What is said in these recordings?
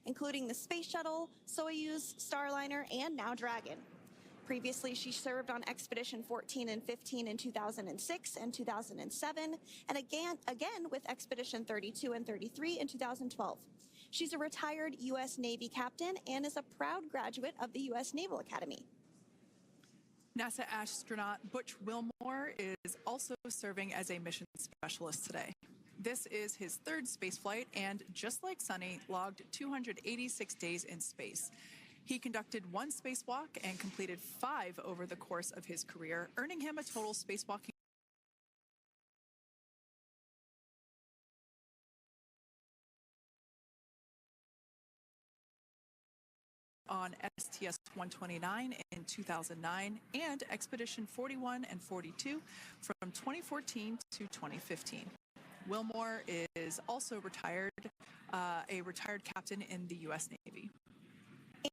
including the Space Shuttle, Soyuz, Starliner, and now Dragon. Previously, she served on Expedition 14 and 15 in 2006 and 2007, and again with Expedition 32 and 33 in 2012. She's a retired U.S. Navy captain and is a proud graduate of the U.S. Naval Academy. NASA astronaut Butch Wilmore is also serving as a mission specialist today. This is his third spaceflight and, just like Suni, logged 286 days in space. He conducted one spacewalk and completed 5 over the course of his career, earning him a total spacewalking on STS-129 in 2009 and Expedition 41 and 42 from 2014 to 2015. Wilmore is also a retired captain in the U.S. Navy.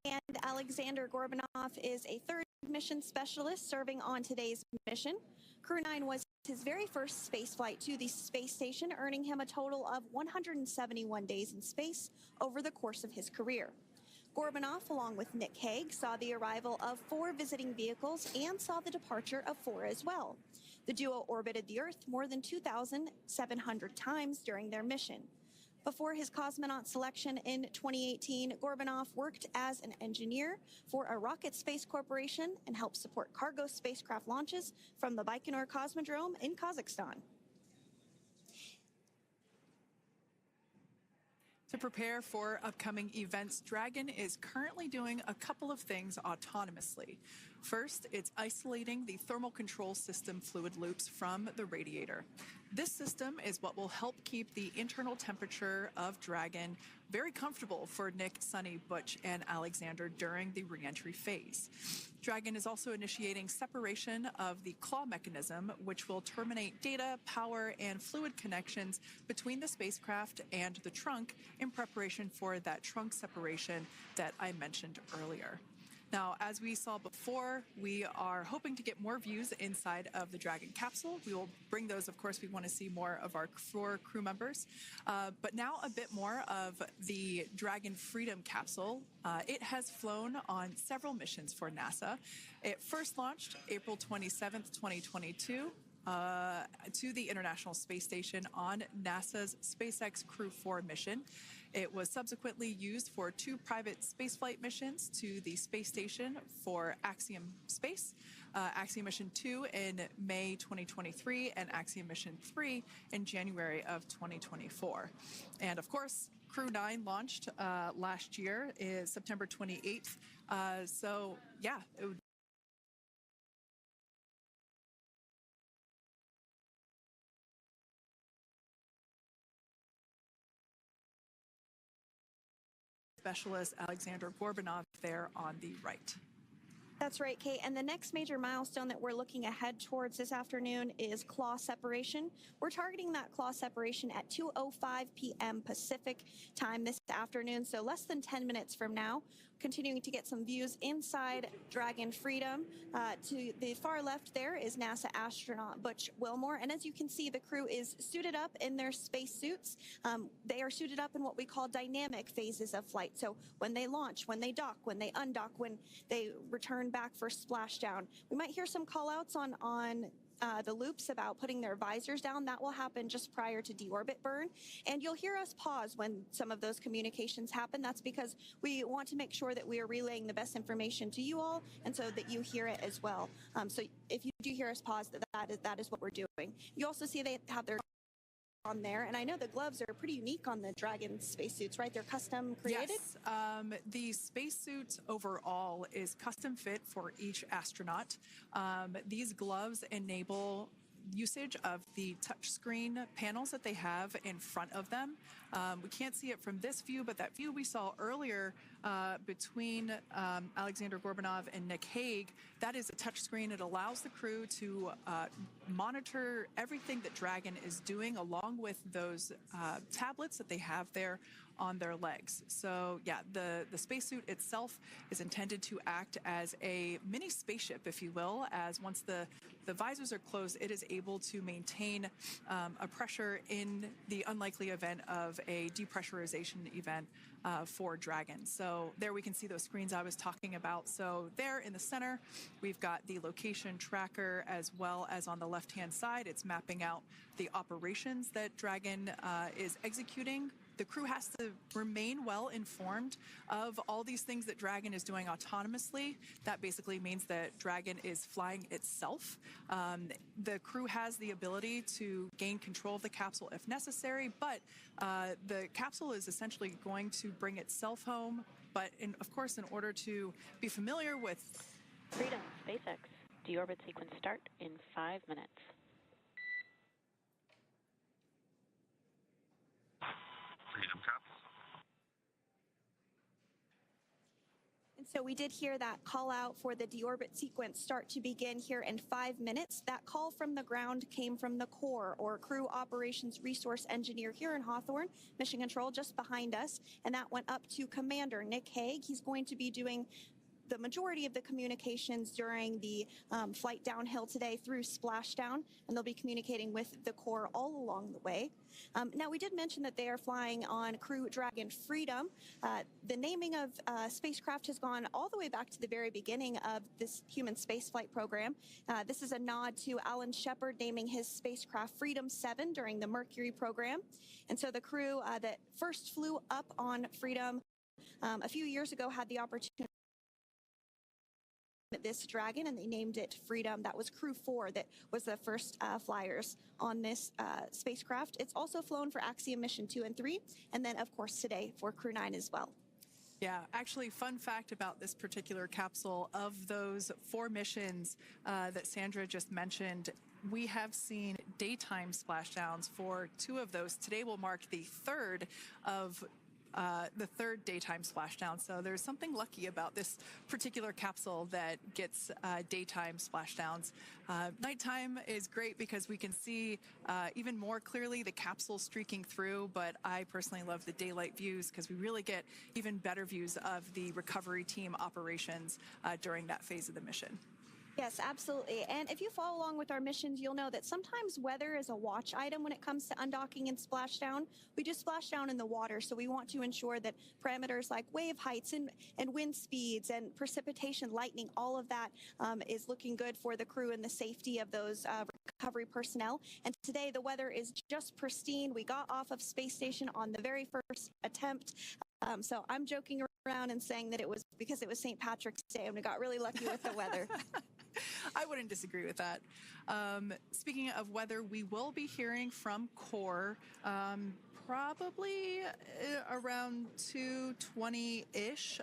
And Aleksandr Gorbunov is a third mission specialist serving on today's mission. Crew 9 was his very first spaceflight to the space station, earning him a total of 171 days in space over the course of his career. Gorbunov, along with Nick Hague, saw the arrival of 4 visiting vehicles and saw the departure of 4 as well. The duo orbited the Earth more than 2,700 times during their mission. Before his cosmonaut selection in 2018, Gorbunov worked as an engineer for a rocket space corporation and helped support cargo spacecraft launches from the Baikonur Cosmodrome in Kazakhstan. To prepare for upcoming events, Dragon is currently doing a couple of things autonomously. First, it's isolating the thermal control system fluid loops from the radiator. This system is what will help keep the internal temperature of Dragon very comfortable for Nick, Suni, Butch, and Aleksandr during the re-entry phase. Dragon is also initiating separation of the claw mechanism, which will terminate data, power, and fluid connections between the spacecraft and the trunk in preparation for that trunk separation that I mentioned earlier. Now, as we saw before, we are hoping to get more views inside of the Dragon capsule. We will bring those, of course. We want to see more of our 4 crew members. But now a bit more of the Dragon Freedom capsule. It has flown on several missions for NASA. It first launched April 27th, 2022. To the International Space Station on NASA's SpaceX Crew 4 mission. It was subsequently used for 2 private spaceflight missions to the space station for Axiom Space, Axiom Mission 2 in May 2023, and Axiom Mission 3 in January of 2024. And of course, Crew 9 launched last year, is September 28th. So yeah, it would specialist Aleksandr Gorbunov there on the right. That's right, Kate. And the next major milestone that we're looking ahead towards this afternoon is claw separation. We're targeting that claw separation at 2:05 p.m. Pacific time this afternoon, so less than 10 minutes from now. Continuing to get some views inside Dragon Freedom. To the far left there is NASA astronaut Butch Wilmore, and as you can see, the crew is suited up in their space suits. They are suited up in what we call dynamic phases of flight. So when they launch, when they dock, when they undock, when they return back for splashdown. We might hear some call-outs on the loops about putting their visors down. That will happen just prior to deorbit burn. And you'll hear us pause when some of those communications happen. That's because we want to make sure that we are relaying the best information to you all, and so that you hear it as well. So if you do hear us pause, that is what we're doing. You also see they have their on there, and I know the gloves are pretty unique on the Dragon spacesuits, right? They're custom created? Yes, the spacesuit overall is custom fit for each astronaut. These gloves enable usage of the touchscreen panels that they have in front of them. We can't see it from this view, but that view we saw earlier between Aleksandr Gorbunov and Nick Hague, that is a touchscreen. It allows the crew to monitor everything that Dragon is doing, along with those tablets that they have there on their legs. So yeah, the spacesuit itself is intended to act as a mini spaceship, if you will, as once the the visors are closed, it is able to maintain a pressure in the unlikely event of a depressurization event for Dragon. So there we can see those screens I was talking about. So there in the center, we've got the location tracker, as well as on the left-hand side, it's mapping out the operations that Dragon is executing. The crew has to remain well informed of all these things that Dragon is doing autonomously. That basically means that Dragon is flying itself. The crew has the ability to gain control of the capsule if necessary, but the capsule is essentially going to bring itself home. But of course, in order to be familiar with Freedom, SpaceX, deorbit sequence start in 5 minutes. Freedom Caps. And so we did hear that call out for the deorbit sequence start to begin here in 5 minutes. That call from the ground came from the core, or Crew Operations Resource Engineer here in Hawthorne, Mission Control just behind us. And that went up to Commander Nick Hague. He's going to be doing the majority of the communications during the flight downhill today through splashdown, and they'll be communicating with the core all along the way. Now, we did mention that they are flying on Crew Dragon Freedom. The naming of spacecraft has gone all the way back to the very beginning of this human spaceflight program. This is a nod to Alan Shepard naming his spacecraft Freedom 7 during the Mercury program. And so the crew that first flew up on Freedom a few years ago had the opportunity this Dragon, and they named it Freedom. That was Crew 4 that was the first flyers on this spacecraft. It's also flown for Axiom Mission 2 and 3, and then, of course, today for Crew 9 as well. Yeah, actually, fun fact about this particular capsule, of those 4 missions that Sandra just mentioned, we have seen daytime splashdowns for 2 of those. Today will mark the third daytime splashdown. So there's something lucky about this particular capsule that gets daytime splashdowns. Nighttime is great because we can see even more clearly the capsule streaking through, but I personally love the daylight views because we really get even better views of the recovery team operations during that phase of the mission. Yes, absolutely. And if you follow along with our missions, you'll know that sometimes weather is a watch item when it comes to undocking and splashdown. We do splashdown in the water, so we want to ensure that parameters like wave heights and wind speeds and precipitation, lightning, all of that is looking good for the crew and the safety of those recovery personnel. And today the weather is just pristine. We got off of space station on the very first attempt. So I'm joking around and saying that it was because it was St. Patrick's Day and we got really lucky with the weather. I wouldn't disagree with that. Speaking of weather, we will be hearing from core probably around 2:20-ish.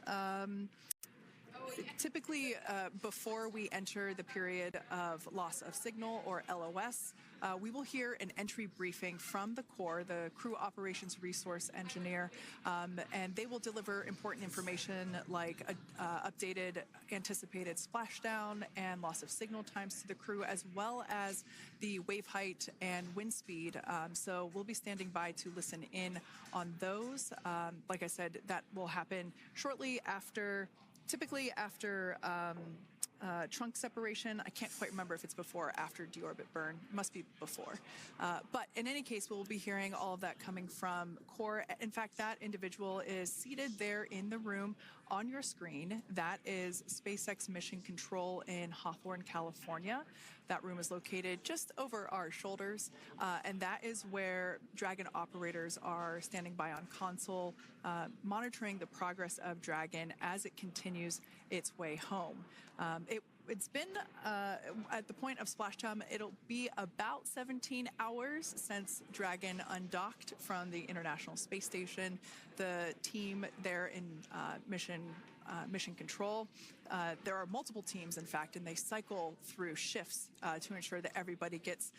Typically, before we enter the period of loss of signal, or LOS, we will hear an entry briefing from the core, the Crew Operations Resource Engineer, and they will deliver important information like updated anticipated splashdown and loss of signal times to the crew, as well as the wave height and wind speed. So we'll be standing by to listen in on those. Like I said, that will happen shortly after, typically after trunk separation. I can't quite remember if it's before or after deorbit burn. It must be before. But in any case, we'll be hearing all of that coming from core. In fact, that individual is seated there in the room on your screen. That is SpaceX Mission Control in Hawthorne, California. That room is located just over our shoulders, and that is where Dragon operators are standing by on console, monitoring the progress of Dragon as it continues its way home. It's been, at the point of splashdown, it'll be about 17 hours since Dragon undocked from the International Space Station. The team there in Mission Control, there are multiple teams, in fact, and they cycle through shifts to ensure that everybody gets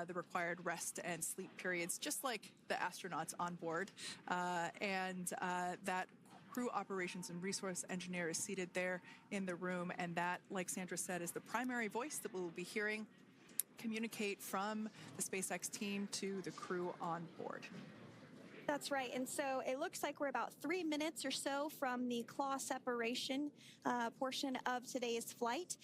the required rest and sleep periods, just like the astronauts on board. That Crew Operations and Resource Engineer is seated there in the room, and that, like Sandra said, is the primary voice that we'll be hearing communicate from the SpaceX team to the crew on board. That's right. And so it looks like we're about 3 minutes or so from the claw separation portion of today's flight.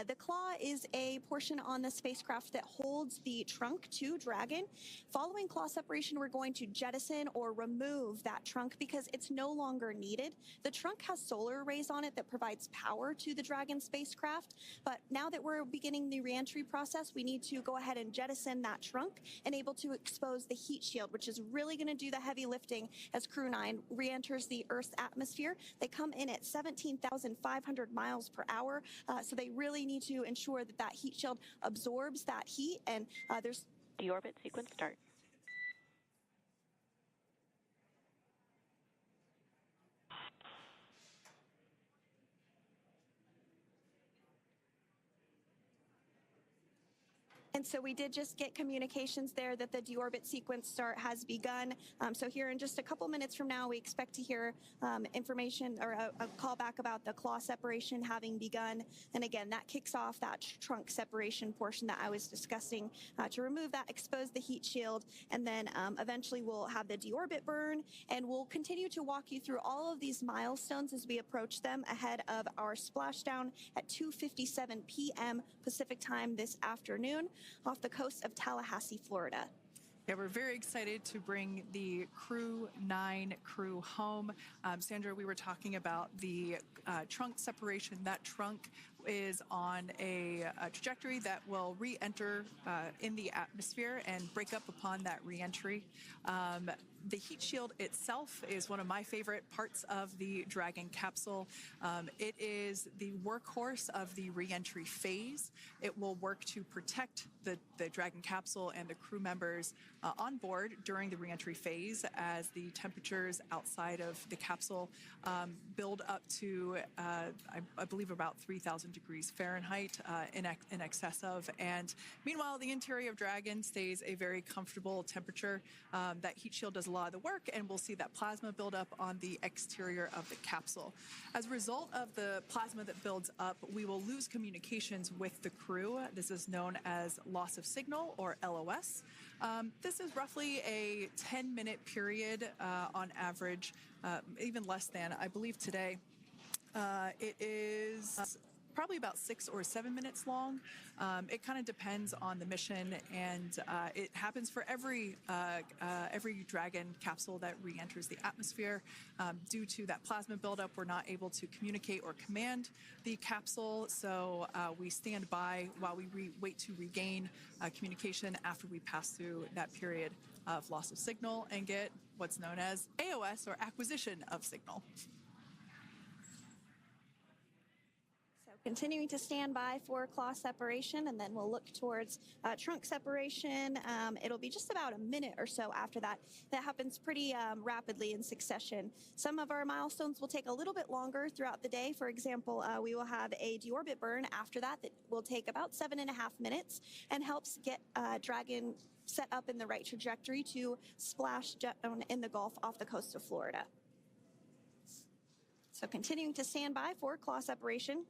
The claw is a portion on the spacecraft that holds the trunk to Dragon. Following claw separation, we're going to jettison or remove that trunk because it's no longer needed. The trunk has solar arrays on it that provides power to the Dragon spacecraft. But now that we're beginning the reentry process, we need to go ahead and jettison that trunk and able to expose the heat shield, which is really going to do the heavy lifting as Crew 9 re-enters the Earth's atmosphere. They come in at 17,500 miles per hour, so they really need to ensure that that heat shield absorbs that heat, and there's Deorbit sequence start. And so we did just get communications there that the deorbit sequence start has begun. So here in just a couple minutes from now, we expect to hear information or a call back about the claw separation having begun. And again, that kicks off that trunk separation portion that I was discussing to remove that, expose the heat shield, and then eventually we'll have the deorbit burn, and we'll continue to walk you through all of these milestones as we approach them ahead of our splashdown at 2:57 p.m. Pacific time this afternoon off the coast of Tallahassee, Florida. Yeah, we're very excited to bring the Crew 9 crew home. Sandra, we were talking about the trunk separation. That trunk is on a trajectory that will re-enter in the atmosphere and break up upon that re-entry. The heat shield itself is one of my favorite parts of the Dragon capsule. It is the workhorse of the re-entry phase. It will work to protect the Dragon capsule and the crew members on board during the re-entry phase as the temperatures outside of the capsule build up to, I believe, about 3,000 degrees Fahrenheit in excess of. And meanwhile, the interior of Dragon stays a very comfortable temperature. That heat shield does a lot of the work, and we'll see that plasma build up on the exterior of the capsule. As a result of the plasma that builds up, we will lose communications with the crew. This is known as loss of signal, or LOS. This is roughly a 10-minute period on average, even less than. I believe today it is probably about 6 or 7 minutes long. It kind of depends on the mission, and it happens for every Dragon capsule that re-enters the atmosphere. Due to that plasma buildup, we're not able to communicate or command the capsule, so we stand by while we wait to regain communication after we pass through that period of loss of signal and get what's known as AOS, or acquisition of signal. Continuing to stand by for claw separation, and then we'll look towards trunk separation. It'll be just about a minute or so after that. That happens pretty rapidly in succession. Some of our milestones will take a little bit longer throughout the day. For example, we will have a deorbit burn after that will take about 7.5 minutes and helps get Dragon set up in the right trajectory to splash down in the Gulf off the coast of Florida. So continuing to stand by for claw separation.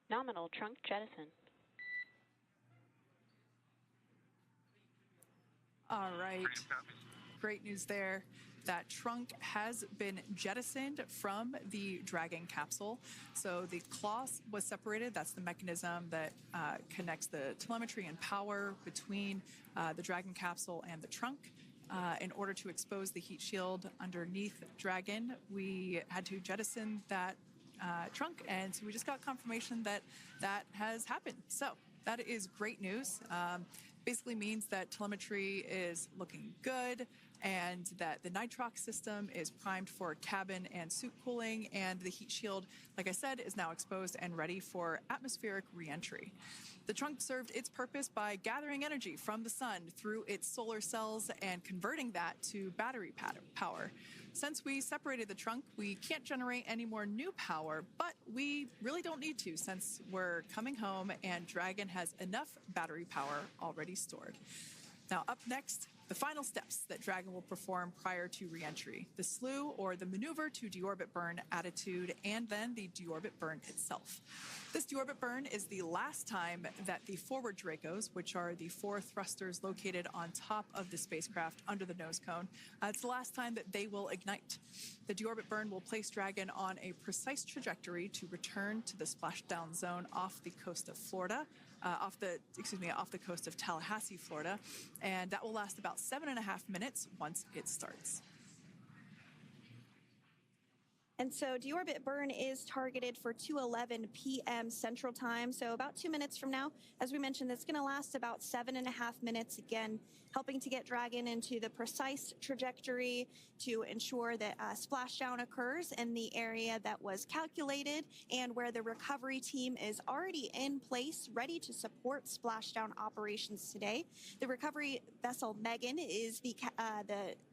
Nominal trunk jettison. All right. Great news there. That trunk has been jettisoned from the Dragon capsule. So the claw was separated. That's the mechanism that connects the telemetry and power between the Dragon capsule and the trunk. In order to expose the heat shield underneath Dragon, we had to jettison that trunk, and so we just got confirmation that that has happened. So that is great news. Basically means that telemetry is looking good and that the nitrox system is primed for cabin and suit cooling, and the heat shield, like I said, is now exposed and ready for atmospheric re-entry. The trunk served its purpose by gathering energy from the sun through its solar cells and converting that to battery power. Since we separated the trunk, we can't generate any more new power, but we really don't need to since we're coming home and Dragon has enough battery power already stored. Now, up next, the final steps that Dragon will perform prior to re-entry: the slew, or the maneuver to deorbit burn attitude, and then the deorbit burn itself. This deorbit burn is the last time that the forward Dracos, which are the 4 thrusters located on top of the spacecraft under the nose cone, it's the last time that they will ignite. The deorbit burn will place Dragon on a precise trajectory to return to the splashdown zone off the coast of Florida, off the coast of Tallahassee, Florida, and that will last about 7.5 minutes once it starts. And so deorbit burn is targeted for 2:11 p.m. Central Time, so about 2 minutes from now. As we mentioned, it's going to last about 7.5 minutes, again, helping to get Dragon into the precise trajectory to ensure that splashdown occurs in the area that was calculated and where the recovery team is already in place, ready to support splashdown operations today. The recovery vessel Megan is the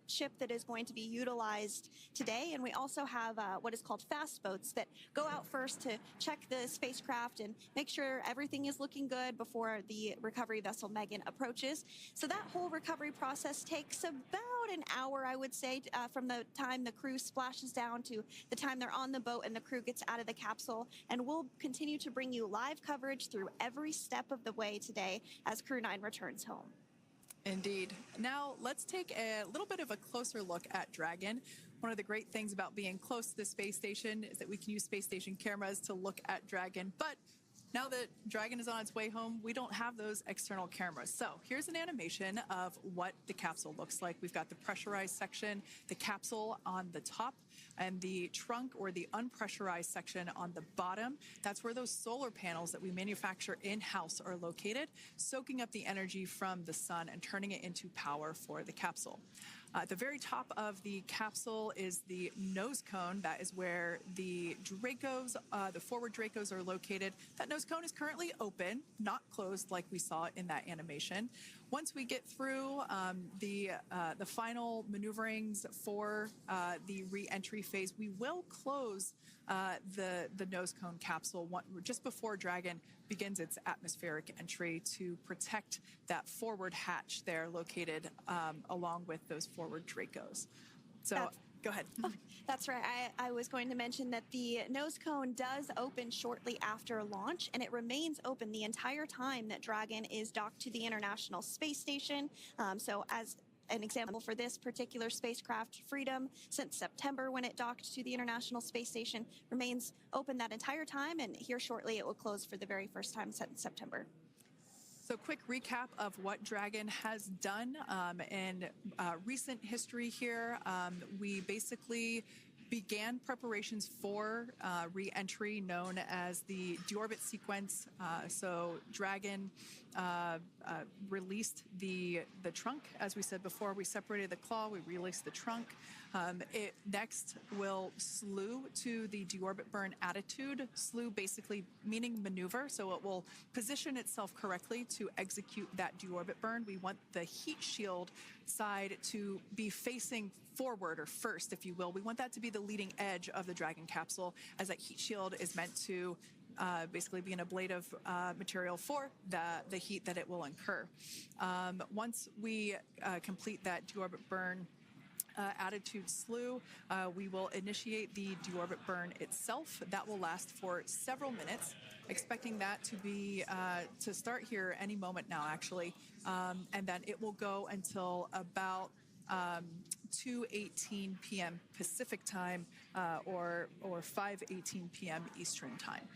ship that is going to be utilized today, and we also have what is called fast boats that go out first to check the spacecraft and make sure everything is looking good before the recovery vessel Megan approaches. So that whole recovery process takes about an hour, I would say, from the time the crew splashes down to the time they're on the boat and the crew gets out of the capsule. And we'll continue to bring you live coverage through every step of the way today as Crew 9 returns home. Indeed. Now, let's take a little bit of a closer look at Dragon. One of the great things about being close to the space station is that we can use space station cameras to look at Dragon. But now that Dragon is on its way home, we don't have those external cameras. So here's an animation of what the capsule looks like. We've got the pressurized section, the capsule on the top, and the trunk, or the unpressurized section, on the bottom. That's where those solar panels that we manufacture in-house are located, soaking up the energy from the sun and turning it into power for the capsule. At the very top of the capsule is the nose cone. That is where the Dracos, the forward Dracos, are located. That nose cone is currently open, not closed like we saw in that animation. Once we get through the final maneuverings for the re-entry phase, we will close the nose cone capsule just before Dragon begins its atmospheric entry to protect that forward hatch there located along with those forward Dracos. So go ahead. Oh, that's right. I was going to mention that the nose cone does open shortly after launch, and it remains open the entire time that Dragon is docked to the International Space Station. So as an example for this particular spacecraft, Freedom, since September when it docked to the International Space Station, remains open that entire time, and here shortly it will close for the very first time since September. So quick recap of what Dragon has done in recent history here. We basically began preparations for re-entry known as the deorbit sequence. So Dragon released the trunk. As we said before, we separated the claw, we released the trunk. It next will slew to the deorbit burn attitude. Slew basically meaning maneuver, so it will position itself correctly to execute that deorbit burn. We want the heat shield side to be facing forward, or first, if you will. We want that to be the leading edge of the Dragon capsule, as that heat shield is meant to basically be an ablative material for the heat that it will incur. Once we complete that deorbit burn attitude slew, we will initiate the deorbit burn itself. That will last for several minutes, expecting that to be to start here any moment now, actually, and then it will go until about 2:18 p.m. Pacific time or 5:18 p.m. Eastern time.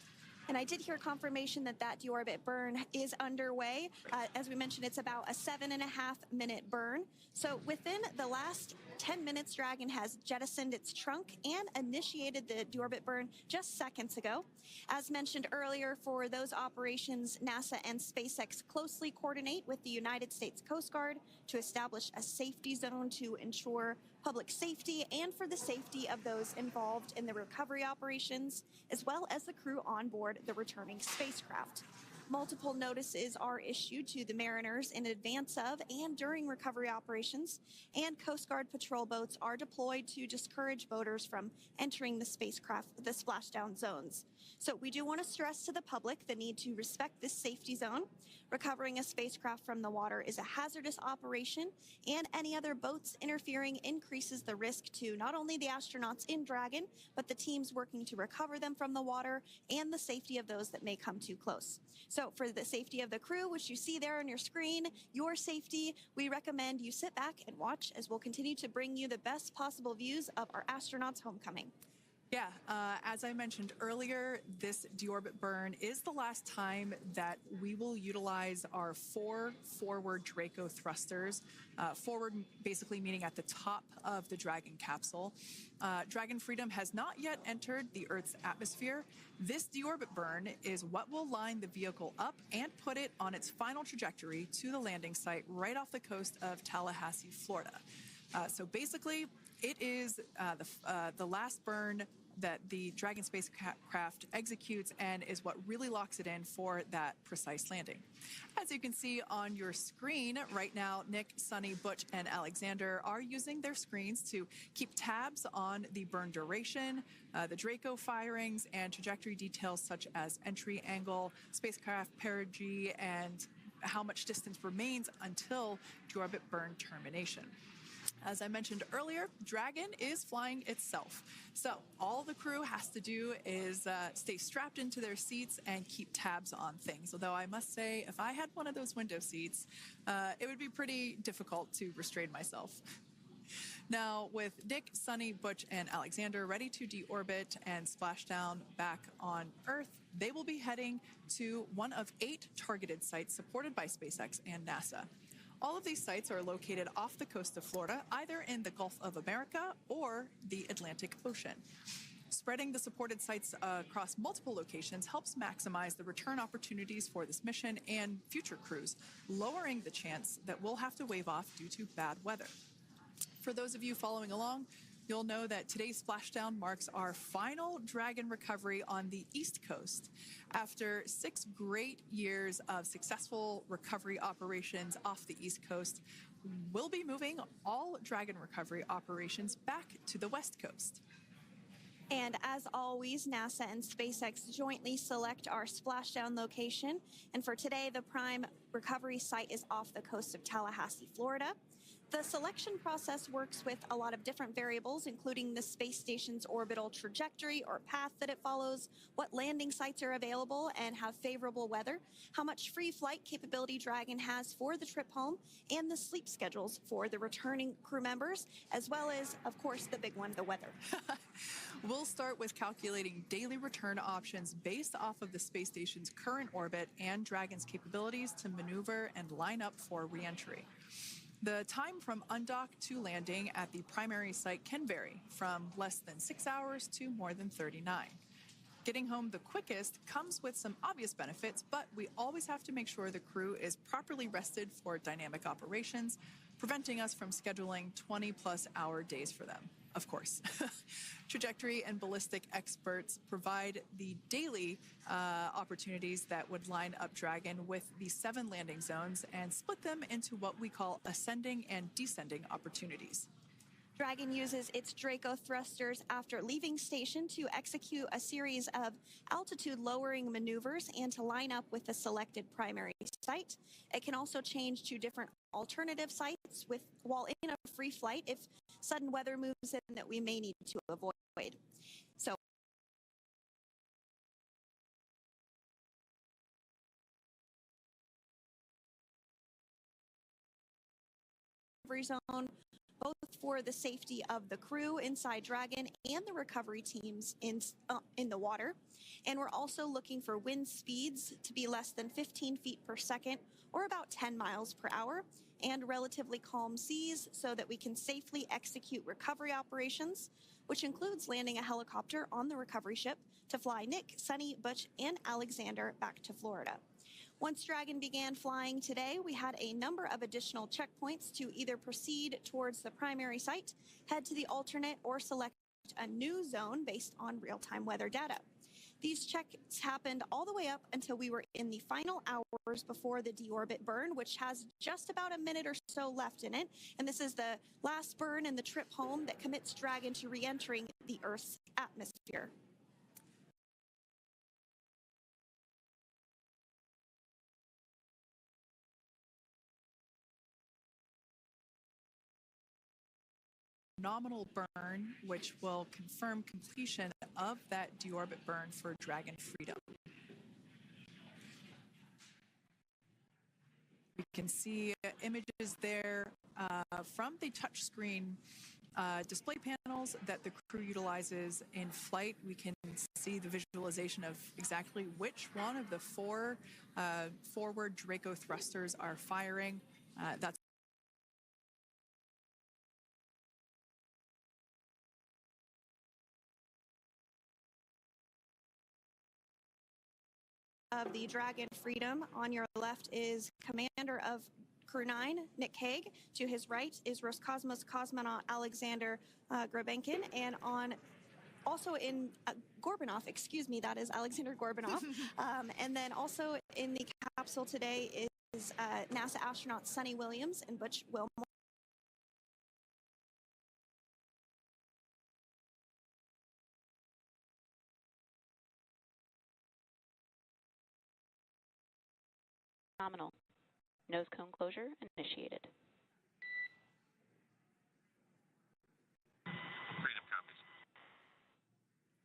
And I did hear confirmation that that deorbit burn is underway. As we mentioned, it's about a 7.5-minute burn. So within the last 10 minutes, Dragon has jettisoned its trunk and initiated the deorbit burn just seconds ago. As mentioned earlier, for those operations, NASA and SpaceX closely coordinate with the United States Coast Guard to establish a safety zone to ensure public safety and for the safety of those involved in the recovery operations, as well as the crew on board the returning spacecraft. Multiple notices are issued to the mariners in advance of and during recovery operations, and Coast Guard patrol boats are deployed to discourage boaters from entering the spacecraft, the splashdown zones. So we do want to stress to the public the need to respect this safety zone. Recovering a spacecraft from the water is a hazardous operation, and any other boats interfering increases the risk to not only the astronauts in Dragon, but the teams working to recover them from the water and the safety of those that may come too close. So for the safety of the crew, which you see there on your screen, your safety, we recommend you sit back and watch as we'll continue to bring you the best possible views of our astronauts' homecoming. Yeah, as I mentioned earlier, this deorbit burn is the last time that we will utilize our 4 forward Draco thrusters. Forward basically meaning at the top of the Dragon capsule. Dragon Freedom has not yet entered the Earth's atmosphere. This deorbit burn is what will line the vehicle up and put it on its final trajectory to the landing site right off the coast of Tallahassee, Florida. So basically, it is the last burn that the Dragon spacecraft executes and is what really locks it in for that precise landing. As you can see on your screen right now, Nick, Suni, Butch, and Aleksandr are using their screens to keep tabs on the burn duration, the Draco firings, and trajectory details such as entry angle, spacecraft perigee, and how much distance remains until deorbit burn termination. As I mentioned earlier, Dragon is flying itself. So all the crew has to do is stay strapped into their seats and keep tabs on things. Although I must say, if I had one of those window seats, it would be pretty difficult to restrain myself. Now, with Nick, Suni, Butch, and Aleksandr ready to deorbit and splash down back on Earth, they will be heading to one of 8 targeted sites supported by SpaceX and NASA. All of these sites are located off the coast of Florida, either in the Gulf of America or the Atlantic Ocean. Spreading the supported sites across multiple locations helps maximize the return opportunities for this mission and future crews, lowering the chance that we'll have to wave off due to bad weather. For those of you following along, you'll know that today's splashdown marks our final Dragon recovery on the East Coast. After 6 great years of successful recovery operations off the East Coast, we'll be moving all Dragon recovery operations back to the West Coast. And as always, NASA and SpaceX jointly select our splashdown location. And for today, the prime recovery site is off the coast of Tallahassee, Florida. The selection process works with a lot of different variables, including the space station's orbital trajectory or path that it follows, what landing sites are available and have favorable weather, how much free flight capability Dragon has for the trip home, and the sleep schedules for the returning crew members, as well as, of course, the big one, the weather. We'll start with calculating daily return options based off of the space station's current orbit and Dragon's capabilities to maneuver and line up for re-entry. The time from undock to landing at the primary site can vary from less than 6 hours to more than 39. Getting home the quickest comes with some obvious benefits, but we always have to make sure the crew is properly rested for dynamic operations, preventing us from scheduling 20-plus hour days for them, of course. Trajectory and ballistic experts provide the daily opportunities that would line up Dragon with the 7 landing zones and split them into what we call ascending and descending opportunities. Dragon uses its Draco thrusters after leaving station to execute a series of altitude-lowering maneuvers and to line up with the selected primary site. It can also change to different alternative sites while in a free flight if sudden weather moves in that we may need to avoid. So zone both for the safety of the crew inside Dragon and the recovery teams in the water. And we're also looking for wind speeds to be less than 15 feet per second, or about 10 miles per hour, and relatively calm seas so that we can safely execute recovery operations, which includes landing a helicopter on the recovery ship to fly Nick, Suni, Butch, and Aleksandr back to Florida. Once Dragon began flying today, we had a number of additional checkpoints to either proceed towards the primary site, head to the alternate, or select a new zone based on real-time weather data. These checks happened all the way up until we were in the final hours before the deorbit burn, which has just about a minute or so left in it. And this is the last burn in the trip home that commits Dragon to re-entering the Earth's atmosphere. Nominal burn, which will confirm completion of that deorbit burn for Dragon Freedom. We can see images there from the touchscreen display panels that the crew utilizes in flight. We can see the visualization of exactly which one of the four forward Draco thrusters are firing. That's of the Dragon Freedom. On your left is Commander of Crew 9, Nick Hague. To his right is Roscosmos cosmonaut Aleksandr Gorbunov, and also in Gorbunov, excuse me, that is Aleksandr Gorbunov. And then also in the capsule today is NASA astronauts Suni Williams and Butch Wilmore. Nominal. Nose cone closure initiated. Freedom copies.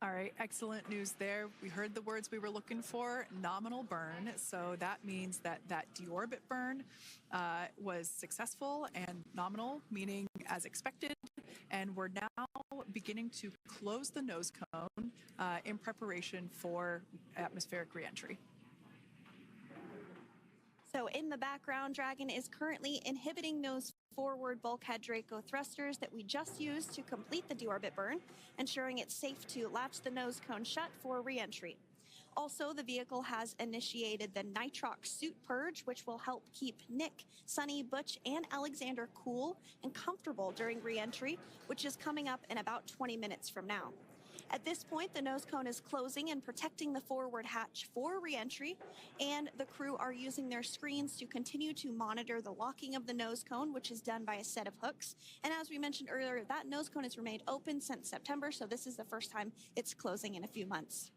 all right, excellent news there. We heard the words we were looking for, nominal burn. So that means that that deorbit burn was successful and nominal, meaning as expected. And we're now beginning to close the nose cone in preparation for atmospheric reentry. So in the background, Dragon is currently inhibiting those forward bulkhead Draco thrusters that we just used to complete the deorbit burn, ensuring it's safe to latch the nose cone shut for reentry. Also, the vehicle has initiated the nitrox suit purge, which will help keep Nick, Suni, Butch, and Aleksandr cool and comfortable during reentry, which is coming up in about 20 minutes from now. At this point, the nose cone is closing and protecting the forward hatch for reentry, and the crew are using their screens to continue to monitor the locking of the nose cone, which is done by a set of hooks. And as we mentioned earlier, that nose cone has remained open since September, so this is the first time it's closing in a few months.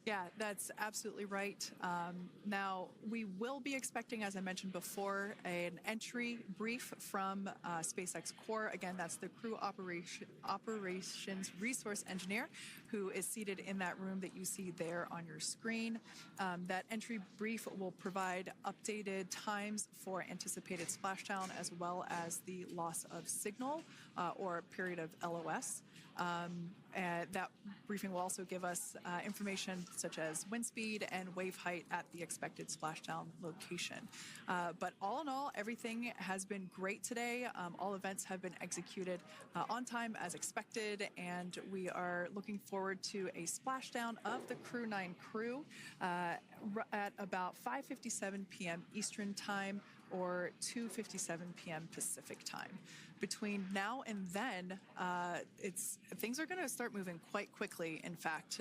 Yeah, that's absolutely right. Now, we will be expecting, as I mentioned before, an entry brief from SpaceX Core. Again, that's the crew operations resource engineer who is seated in that room that you see there on your screen. That entry brief will provide updated times for anticipated splashdown, as well as the loss of signal or period of LOS. And that briefing will also give us information such as wind speed and wave height at the expected splashdown location. But all in all, everything has been great today. All events have been executed on time as expected, and we are looking forward to a splashdown of the Crew 9 crew at about 5:57 p.m. Eastern Time or 2:57 p.m. Pacific Time. Between now and then, things are going to start moving quite quickly. In fact,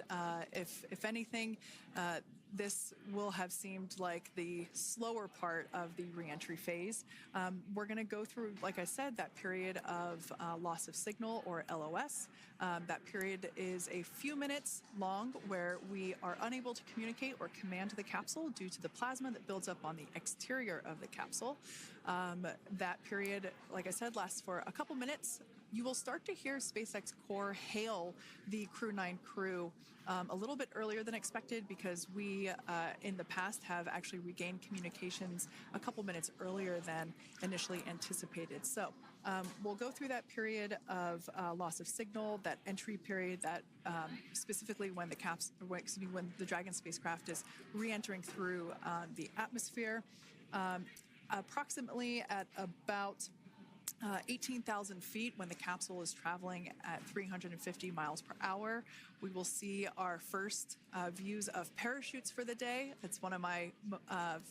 if anything, this will have seemed like the slower part of the reentry phase. We're going to go through, like I said, that period of loss of signal or LOS. That period is a few minutes long where we are unable to communicate or command the capsule due to the plasma that builds up on the exterior of the capsule. That period, like I said, lasts for a couple minutes. you will start to hear SpaceX Core hail the Crew 9 crew a little bit earlier than expected, because we, in the past, have actually regained communications a couple minutes earlier than initially anticipated. So we'll go through that period of loss of signal, that entry period, that specifically when when the Dragon spacecraft is re-entering through the atmosphere, approximately at about 18,000 feet, when the capsule is traveling at 350 miles per hour. We will see our first views of parachutes for the day. It's one of my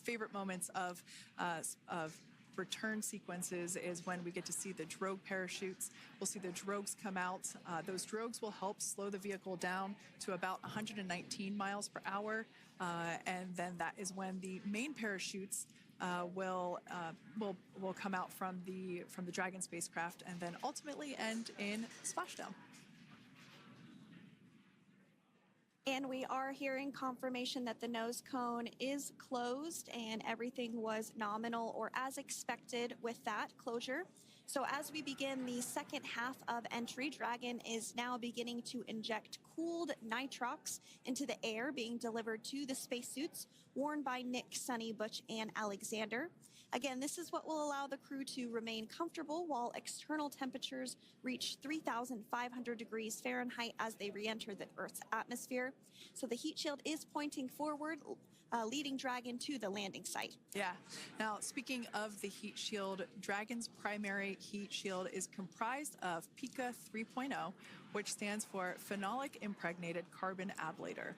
favorite moments of return sequences, is when we get to see the drogue parachutes. We'll see the drogues come out. Those drogues will help slow the vehicle down to about 119 miles per hour. And then that is when the main parachutes will come out from the Dragon spacecraft, and then ultimately end in splashdown. And we are hearing confirmation that the nose cone is closed and everything was nominal or as expected with that closure. So as we begin the second half of entry, Dragon is now beginning to inject cooled nitrox into the air being delivered to the spacesuits worn by Nick, Suni, Butch, and Aleksandr. Again, this is what will allow the crew to remain comfortable while external temperatures reach 3,500 degrees Fahrenheit as they re-enter the Earth's atmosphere. So the heat shield is pointing forward, leading Dragon to the landing site. Yeah. Now, speaking of the heat shield, Dragon's primary heat shield is comprised of PICA 3.0, which stands for Phenolic Impregnated Carbon Ablator.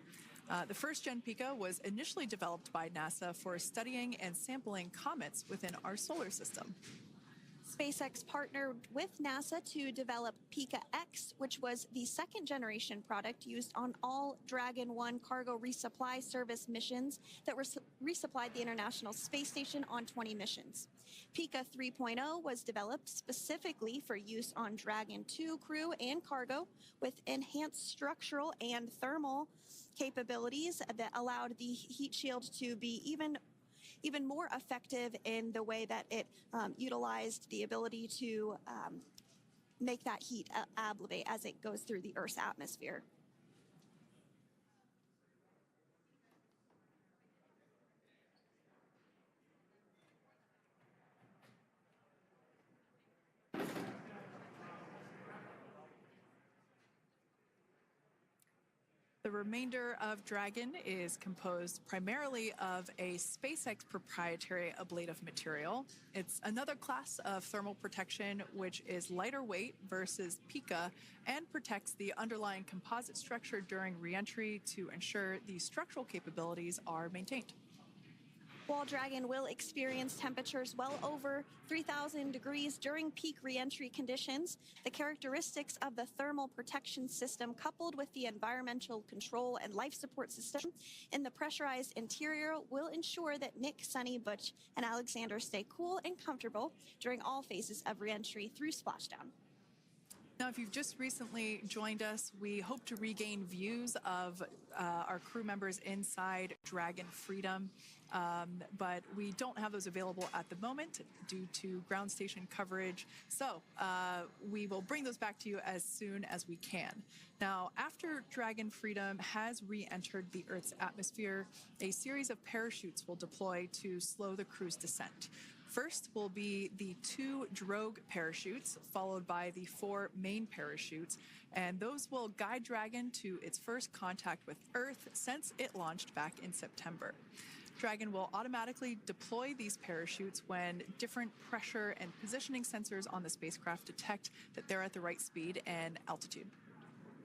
The first-gen PICA was initially developed by NASA for studying and sampling comets within our solar system. SpaceX partnered with NASA to develop PICA X, which was the second-generation product used on all Dragon 1 cargo resupply service missions that resupplied the International Space Station on 20 missions. PICA 3.0 was developed specifically for use on Dragon 2 crew and cargo, with enhanced structural and thermal capabilities that allowed the heat shield to be even more effective in the way that it utilized the ability to make that heat ablate as it goes through the Earth's atmosphere. The remainder of Dragon is composed primarily of a SpaceX proprietary ablative material. It's another class of thermal protection which is lighter weight versus PICA and protects the underlying composite structure during reentry to ensure the structural capabilities are maintained. While Dragon will experience temperatures well over 3,000 degrees during peak reentry conditions, the characteristics of the thermal protection system, coupled with the environmental control and life support system in the pressurized interior, will ensure that Nick, Suni, Butch, and Aleksandr stay cool and comfortable during all phases of reentry through splashdown. Now, if you've just recently joined us, we hope to regain views of our crew members inside Dragon Freedom, but we don't have those available at the moment due to ground station coverage. So we will bring those back to you as soon as we can. Now, after Dragon Freedom has re-entered the Earth's atmosphere, a series of parachutes will deploy to slow the crew's descent. First will be the 2 drogue parachutes, followed by the 4 main parachutes, and those will guide Dragon to its first contact with Earth since it launched back in September. Dragon will automatically deploy these parachutes when different pressure and positioning sensors on the spacecraft detect that they're at the right speed and altitude.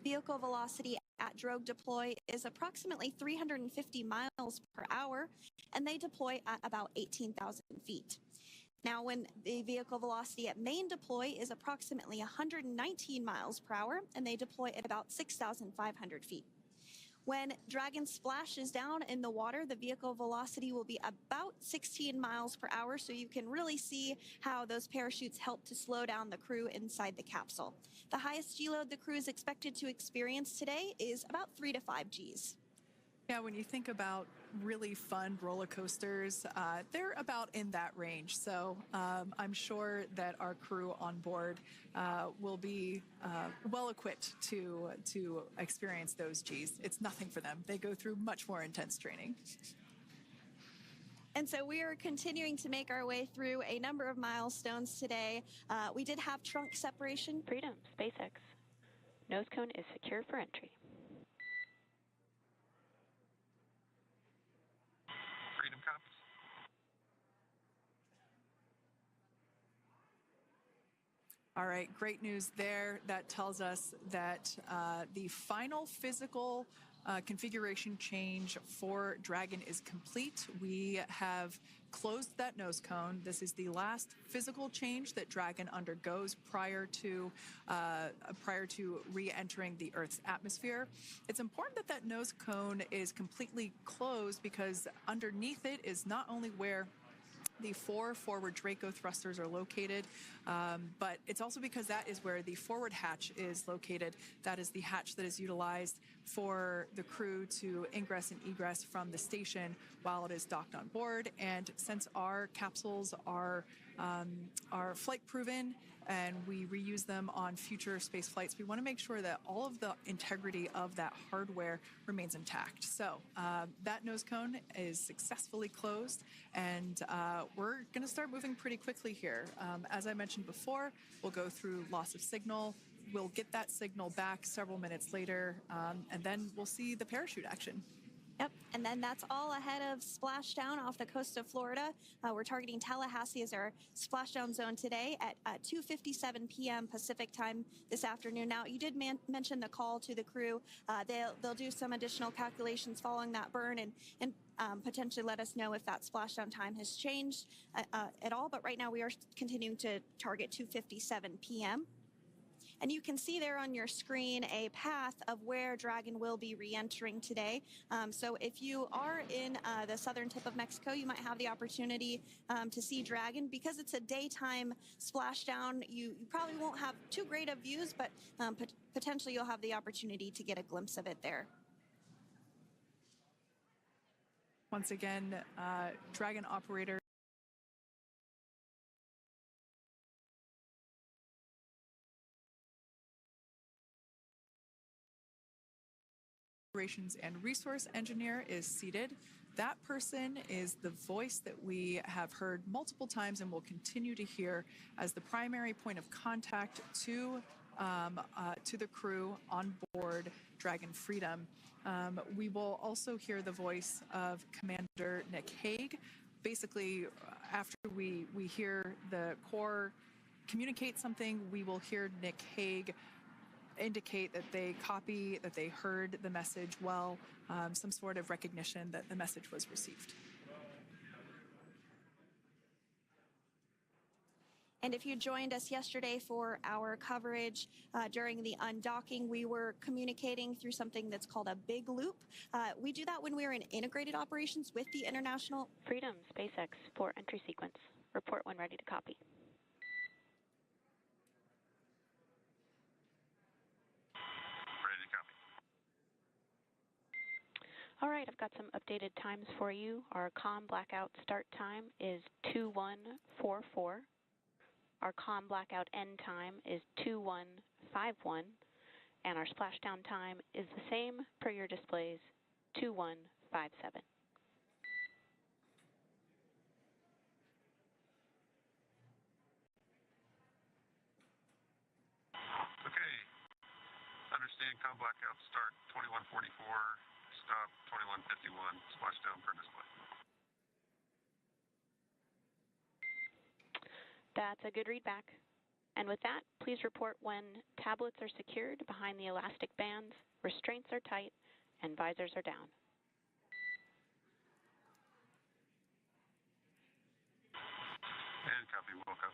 Vehicle velocity at drogue deploy is approximately 350 miles per hour, and they deploy at about 18,000 feet. Now, when the vehicle velocity at main deploy is approximately 119 miles per hour, and they deploy at about 6,500 feet. When Dragon splashes down in the water, the vehicle velocity will be about 16 miles per hour, so you can really see how those parachutes help to slow down the crew inside the capsule. The highest G load the crew is expected to experience today is about 3 to 5 Gs. Yeah, when you think about really fun roller coasters. They're about in that range. So I'm sure that our crew on board will be well equipped to experience those Gs. It's nothing for them. They go through much more intense training. And so we are continuing to make our way through a number of milestones today. We did have trunk separation. Freedom, SpaceX. Nose cone is secure for entry. Freedom copies. All right, great news there. That tells us that the final physical configuration change for Dragon is complete. We have closed that nose cone. This is the last physical change that Dragon undergoes prior to re-entering the Earth's atmosphere. It's important that that nose cone is completely closed because underneath it is not only where the 4 forward Draco thrusters are located, but it's also because that is where the forward hatch is located. That is the hatch that is utilized for the crew to ingress and egress from the station while it is docked on board. And since our capsules are flight proven and we reuse them on future space flights, we want to make sure that all of the integrity of that hardware remains intact. So that nose cone is successfully closed, and we're going to start moving pretty quickly here. As I mentioned before, we'll go through loss of signal. We'll get that signal back several minutes later, and then we'll see the parachute action. Yep, and then that's all ahead of splashdown off the coast of Florida. We're targeting Tallahassee as our splashdown zone today at 2:57 p.m. Pacific time this afternoon. Now, you did mention the call to the crew. They'll do some additional calculations following that burn and potentially let us know if that splashdown time has changed at all. But right now, we are continuing to target 2:57 p.m. And you can see there on your screen a path of where Dragon will be re-entering today. So if you are in the southern tip of Mexico, you might have the opportunity to see Dragon. Because it's a daytime splashdown, you probably won't have too great of views, but potentially you'll have the opportunity to get a glimpse of it there. Once again, Dragon operator operations and resource engineer is seated. That person is the voice that we have heard multiple times and will continue to hear as the primary point of contact to the crew on board Dragon Freedom. We will also hear the voice of Commander Nick Hague. Basically, after we hear the Corps communicate something, we will hear Nick Hague indicate that they copy, that they heard the message well, some sort of recognition that the message was received. And if you joined us yesterday for our coverage during the undocking, we were communicating through something that's called a big loop. We do that when we're in integrated operations with the International Freedom, SpaceX, for entry sequence. Report when ready to copy. All right, I've got some updated times for you. Our comm blackout start time is 2144. Our comm blackout end time is 2151. And our splashdown time is the same per your displays, 2157. Okay. Understand comm blackout start 2144. Stop 2151, splashdown per display. That's a good readback. And with that, please report when tablets are secured behind the elastic bands, restraints are tight, and visors are down. And copy, Wilco.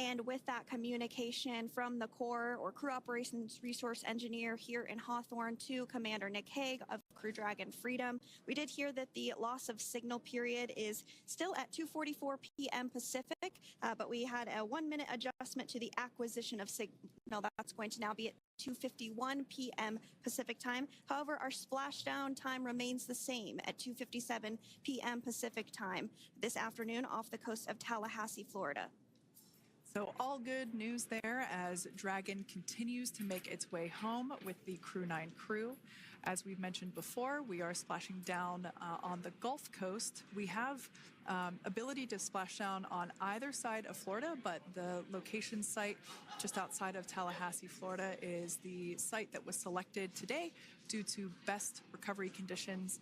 And with that communication from the Corps or Crew Operations Resource Engineer here in Hawthorne to Commander Nick Hague of Crew Dragon Freedom, we did hear that the loss of signal period is still at 2:44 p.m. Pacific, but we had a 1-minute adjustment to the acquisition of signal. That's going to now be at 2:51 p.m. Pacific time. However, our splashdown time remains the same at 2:57 p.m. Pacific time this afternoon off the coast of Tallahassee, Florida. So all good news there as Dragon continues to make its way home with the Crew 9 crew. As we've mentioned before, we are splashing down on the Gulf Coast. We have ability to splash down on either side of Florida, but the location site just outside of Tallahassee, Florida is the site that was selected today due to best recovery conditions.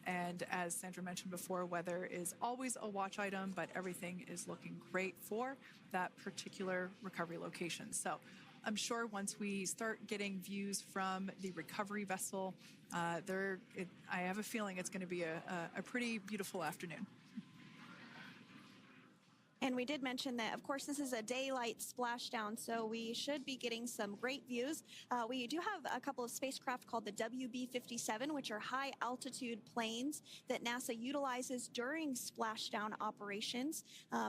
And as Sandra mentioned before, weather is always a watch item, but everything is looking great for that particular recovery location. So I'm sure once we start getting views from the recovery vessel, I have a feeling it's going to be a pretty beautiful afternoon. And we did mention that, of course, this is a daylight splashdown, so we should be getting some great views. We do have a couple of spacecraft called the WB-57, which are high-altitude planes that NASA utilizes during splashdown operations.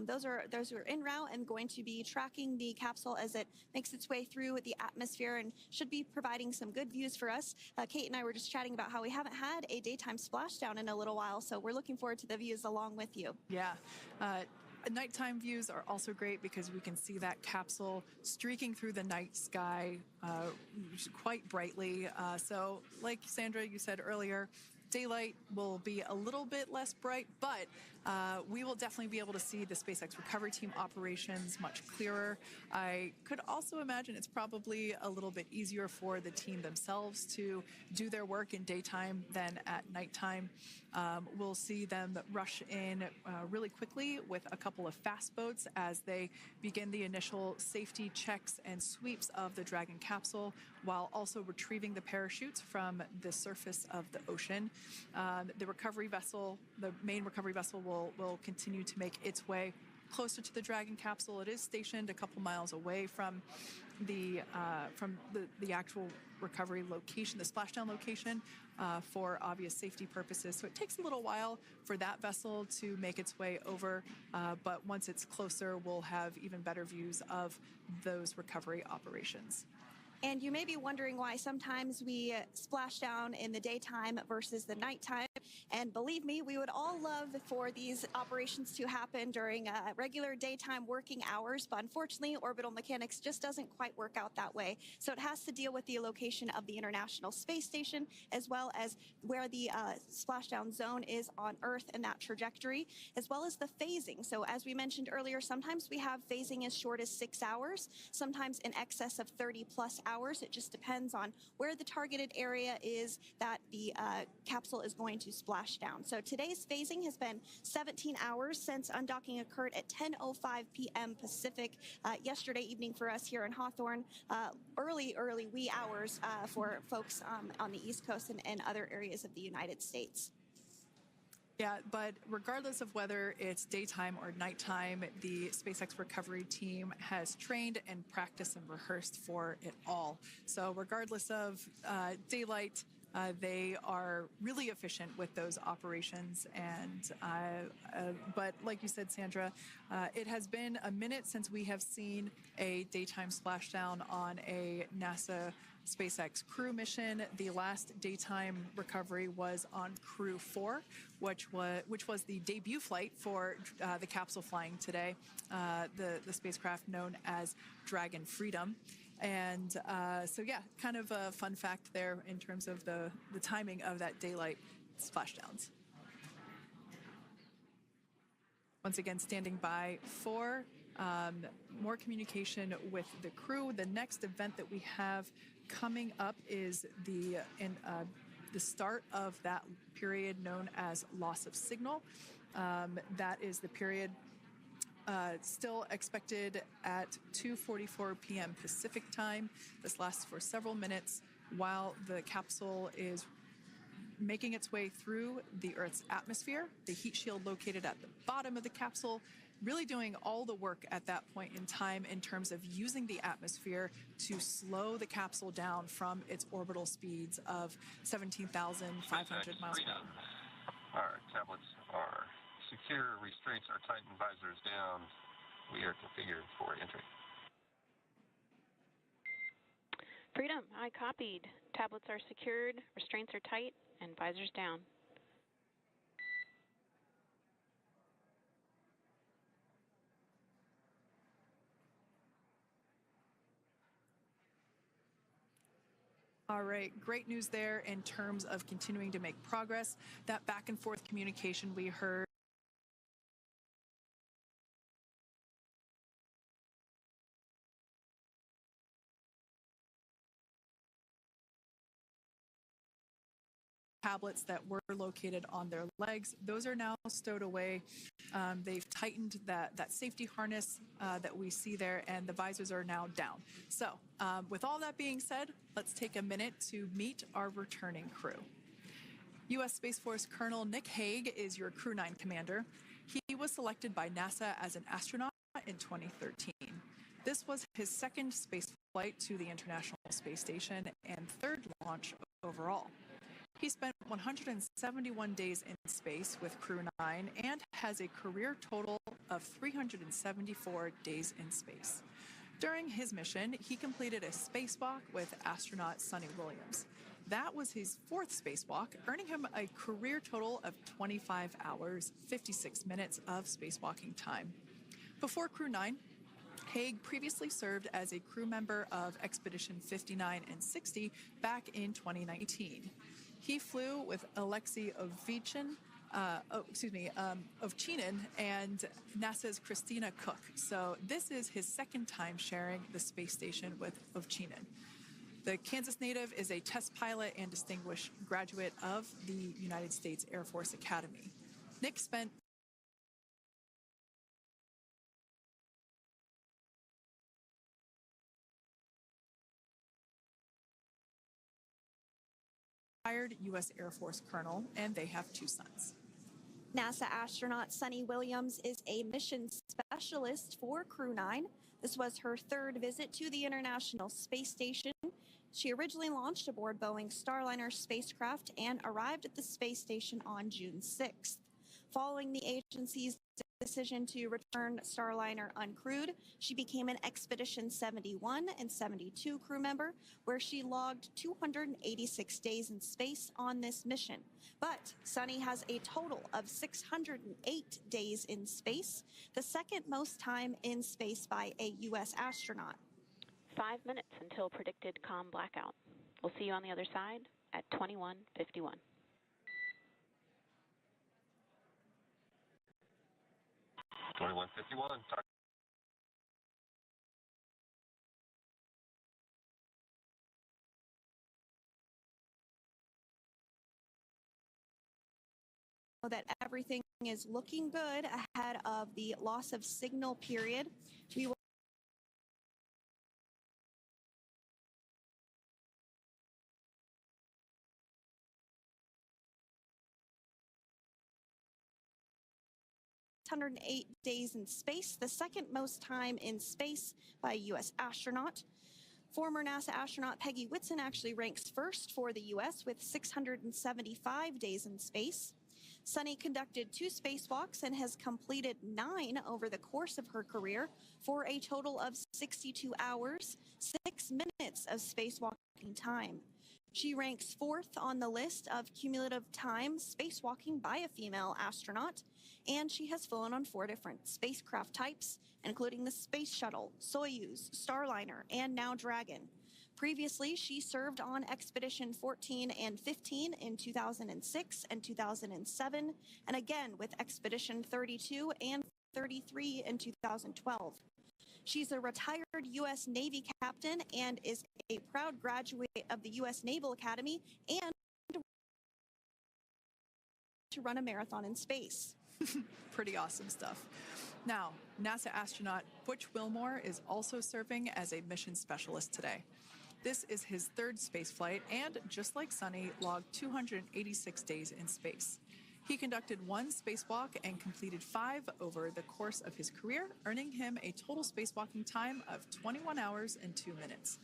Those are en route and going to be tracking the capsule as it makes its way through the atmosphere and should be providing some good views for us. Kate and I were just chatting about how we haven't had a daytime splashdown in a little while, so we're looking forward to the views along with you. Yeah. Nighttime views are also great because we can see that capsule streaking through the night sky quite brightly. So like Sandra, you said earlier, daylight will be a little bit less bright, but we will definitely be able to see the SpaceX recovery team operations much clearer. I could also imagine it's probably a little bit easier for the team themselves to do their work in daytime than at nighttime. We'll see them rush in really quickly with a couple of fast boats as they begin the initial safety checks and sweeps of the Dragon capsule, while also retrieving the parachutes from the surface of the ocean. The recovery vessel, the main recovery vessel, will continue to make its way closer to the Dragon capsule. It is stationed a couple miles away from the actual recovery location, the splashdown location, for obvious safety purposes. So it takes a little while for that vessel to make its way over, but once it's closer, we'll have even better views of those recovery operations. And you may be wondering why sometimes we splash down in the daytime versus the nighttime. And believe me, we would all love for these operations to happen during regular daytime working hours. But unfortunately, orbital mechanics just doesn't quite work out that way. So it has to deal with the location of the International Space Station, as well as where the splashdown zone is on Earth and that trajectory, as well as the phasing. So as we mentioned earlier, sometimes we have phasing as short as 6 hours, sometimes in excess of 30+ hours. It just depends on where the targeted area is that the capsule is going to splash down. So today's phasing has been 17 hours since undocking occurred at 10:05 p.m. Pacific yesterday evening for us here in Hawthorne. Early wee hours for folks on the East Coast and other areas of the United States. Yeah, but regardless of whether it's daytime or nighttime, the SpaceX recovery team has trained and practiced and rehearsed for it all. So regardless of daylight, they are really efficient with those operations. And but like you said, Sandra, it has been a minute since we have seen a daytime splashdown on a NASA SpaceX Crew mission. The last daytime recovery was on Crew 4, which was the debut flight for the capsule flying today, the spacecraft known as Dragon Freedom. And so yeah, kind of a fun fact there in terms of the timing of that daylight splashdowns. Once again, standing by for more communication with the crew. The next event that we have coming up is the start of that period known as loss of signal. That is the period still expected at 2:44 p.m. Pacific time. This lasts for several minutes while the capsule is making its way through the Earth's atmosphere. The heat shield located at the bottom of the capsule really doing all the work at that point in time in terms of using the atmosphere to slow the capsule down from its orbital speeds of 17,500 miles per hour. Our tablets are secure, restraints are tightened, visors down. We are configured for entry. Freedom, I copied. Tablets are secured, restraints are tight, and visors down. All right, great news there in terms of continuing to make progress. That back and forth communication we heard tablets that were located on their legs, those are now stowed away. They've tightened that safety harness that we see there, and the visors are now down. So with all that being said, let's take a minute to meet our returning crew. U.S. Space Force Colonel Nick Hague is your Crew 9 commander. He was selected by NASA as an astronaut in 2013. This was his second space flight to the International Space Station and third launch overall. He spent 171 days in space with Crew 9 and has a career total of 374 days in space. During his mission, he completed a spacewalk with astronaut Suni Williams. That was his fourth spacewalk, earning him a career total of 25 hours, 56 minutes of spacewalking time. Before Crew 9, Hague previously served as a crew member of Expedition 59 and 60 back in 2019. He flew with Ovchinin and NASA's Christina Cook. So this is his second time sharing the space station with Ovchinin. The Kansas native is a test pilot and distinguished graduate of the United States Air Force Academy. Nick spent retired U.S. Air Force colonel, and they have two sons. NASA astronaut Suni Williams is a mission specialist for Crew 9. This was her third visit to the International Space Station. She originally launched aboard Boeing Starliner spacecraft and arrived at the space station on June 6th. Following the agency's decision to return Starliner uncrewed, she became an Expedition 71 and 72 crew member, where she logged 286 days in space on this mission. But Suni has a total of 608 days in space, the second most time in space by a U.S. astronaut. 5 minutes until predicted comm blackout. We'll see you on the other side at 21:51. That everything is looking good ahead of the loss of signal period. We will (108 days in space, the second most time in space by a U.S. astronaut. Former NASA astronaut Peggy Whitson actually ranks first for the U.S. with 675 days in space. Suni conducted 2 spacewalks and has completed 9 over the course of her career for a total of 62 hours, 6 minutes of spacewalking time. She ranks 4th on the list of cumulative time spacewalking by a female astronaut, and she has flown on 4 different spacecraft types, including the Space Shuttle, Soyuz, Starliner, and now Dragon. Previously, she served on Expedition 14 and 15 in 2006 and 2007, and again with Expedition 32 and 33 in 2012. She's a retired U.S. Navy captain and is a proud graduate of the U.S. Naval Academy and to run a marathon in space. Pretty awesome stuff. Now, NASA astronaut Butch Wilmore is also serving as a mission specialist today. This is his 3rd spaceflight and, just like Suni, logged 286 days in space. He conducted 1 spacewalk and completed 5 over the course of his career, earning him a total spacewalking time of 21 hours and 2 minutes.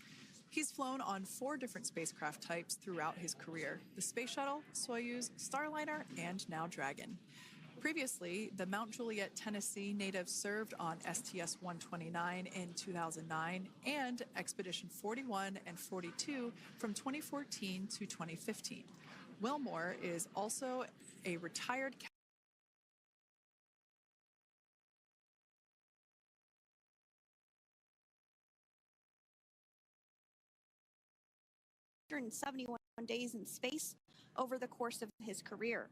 He's flown on 4 different spacecraft types throughout his career: the Space Shuttle, Soyuz, Starliner, and now Dragon. Previously, the Mount Juliet, Tennessee native served on STS-129 in 2009 and Expedition 41 and 42 from 2014 to 2015. Wilmore is also a retired 171 days in space over the course of his career.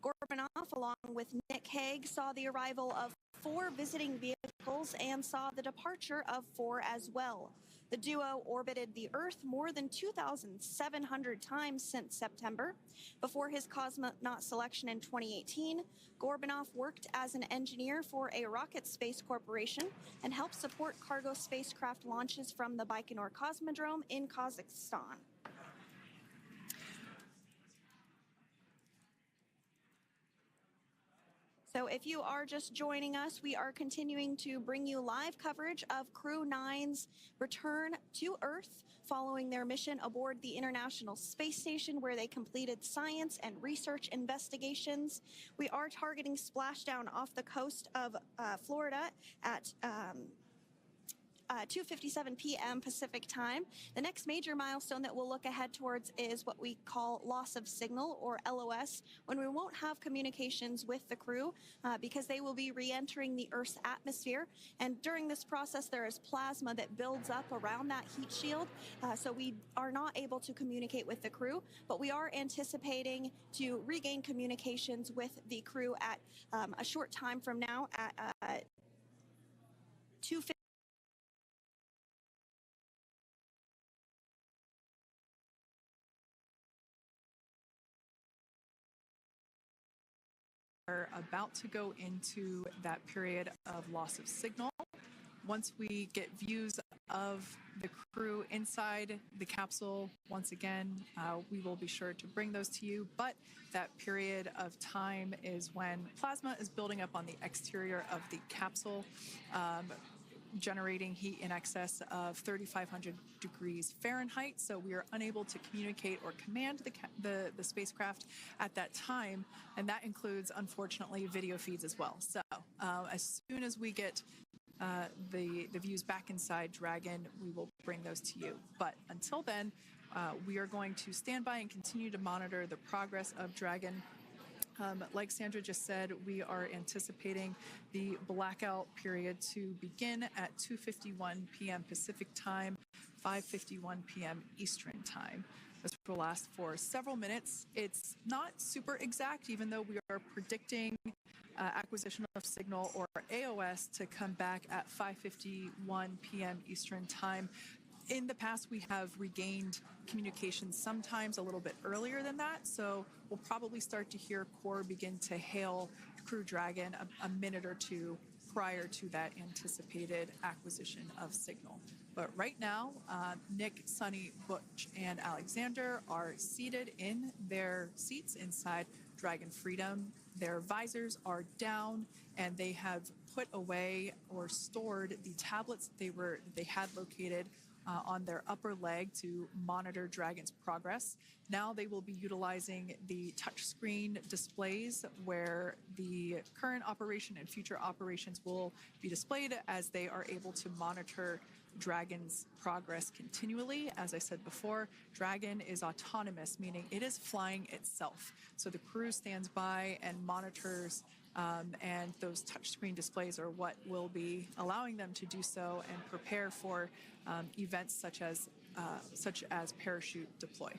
Gorbunov, along with Nick Hague, saw the arrival of 4 visiting vehicles and saw the departure of 4 as well. The duo orbited the Earth more than 2,700 times since September. Before his cosmonaut selection in 2018, Gorbunov worked as an engineer for a rocket space corporation and helped support cargo spacecraft launches from the Baikonur Cosmodrome in Kazakhstan. So if you are just joining us, we are continuing to bring you live coverage of Crew 9's return to Earth following their mission aboard the International Space Station, where they completed science and research investigations. We are targeting splashdown off the coast of Florida at 2:57 p.m. Pacific time. The next major milestone that we'll look ahead towards is what we call loss of signal, or LOS, when we won't have communications with the crew because they will be re-entering the Earth's atmosphere. And during this process, there is plasma that builds up around that heat shield, so we are not able to communicate with the crew, but we are anticipating to regain communications with the crew at a short time from now at 2:50. Are about to go into that period of loss of signal. Once we get views of the crew inside the capsule, once again, we will be sure to bring those to you. But that period of time is when plasma is building up on the exterior of the capsule, generating heat in excess of 3,500 degrees Fahrenheit. So we are unable to communicate or command the spacecraft at that time. And that includes, unfortunately, video feeds as well. So as soon as we get the views back inside Dragon, we will bring those to you. But until then, we are going to stand by and continue to monitor the progress of Dragon. Like Sandra just said, we are anticipating the blackout period to begin at 2:51 p.m. Pacific time, 5:51 p.m. Eastern time. This will last for several minutes. It's not super exact, even though we are predicting acquisition of signal, or AOS, to come back at 5:51 p.m. Eastern time. In the past, we have regained communication sometimes a little bit earlier than that, so we'll probably start to hear Core begin to hail Crew Dragon a minute or two prior to that anticipated acquisition of signal. But right now, Nick, Suni, Butch, and Aleksandr are seated in their seats inside Dragon Freedom. Their visors are down, and they have put away or stored the tablets they had located on their upper leg to monitor Dragon's progress. Now they will be utilizing the touchscreen displays, where the current operation and future operations will be displayed as they are able to monitor Dragon's progress continually. As I said before, Dragon is autonomous, meaning it is flying itself. So the crew stands by and monitors, and those touchscreen displays are what will be allowing them to do so and prepare for events such as parachute deploy.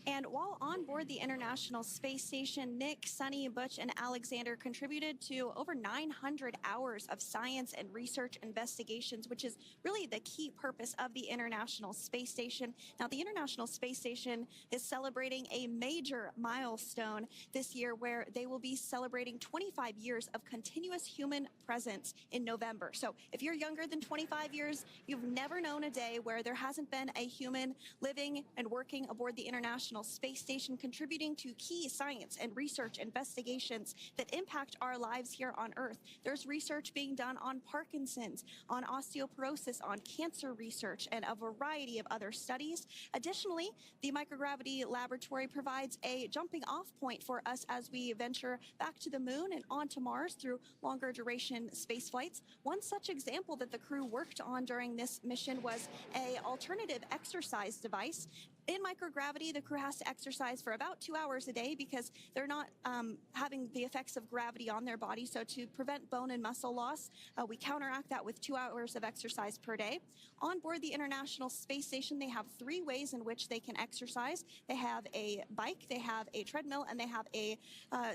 And while on board the International Space Station, Nick, Suni, Butch, and Aleksandr contributed to over 900 hours of science and research investigations, which is really the key purpose of the International Space Station. Now, the International Space Station is celebrating a major milestone this year, where they will be celebrating 25 years of continuous human presence in November. So if you're younger than 25 years, you've never known a day where there hasn't been a human living and working aboard the International International Space Station, contributing to key science and research investigations that impact our lives here on Earth. There's research being done on Parkinson's, on osteoporosis, on cancer research, and a variety of other studies. Additionally, the microgravity laboratory provides a jumping off point for us as we venture back to the moon and onto Mars through longer duration space flights. One such example that the crew worked on during this mission was an alternative exercise device. In microgravity, the crew has to exercise for about 2 hours a day because they're not having the effects of gravity on their body. So to prevent bone and muscle loss, we counteract that with 2 hours of exercise per day. On board the International Space Station, they have 3 ways in which they can exercise. They have a bike, they have a treadmill, and they have a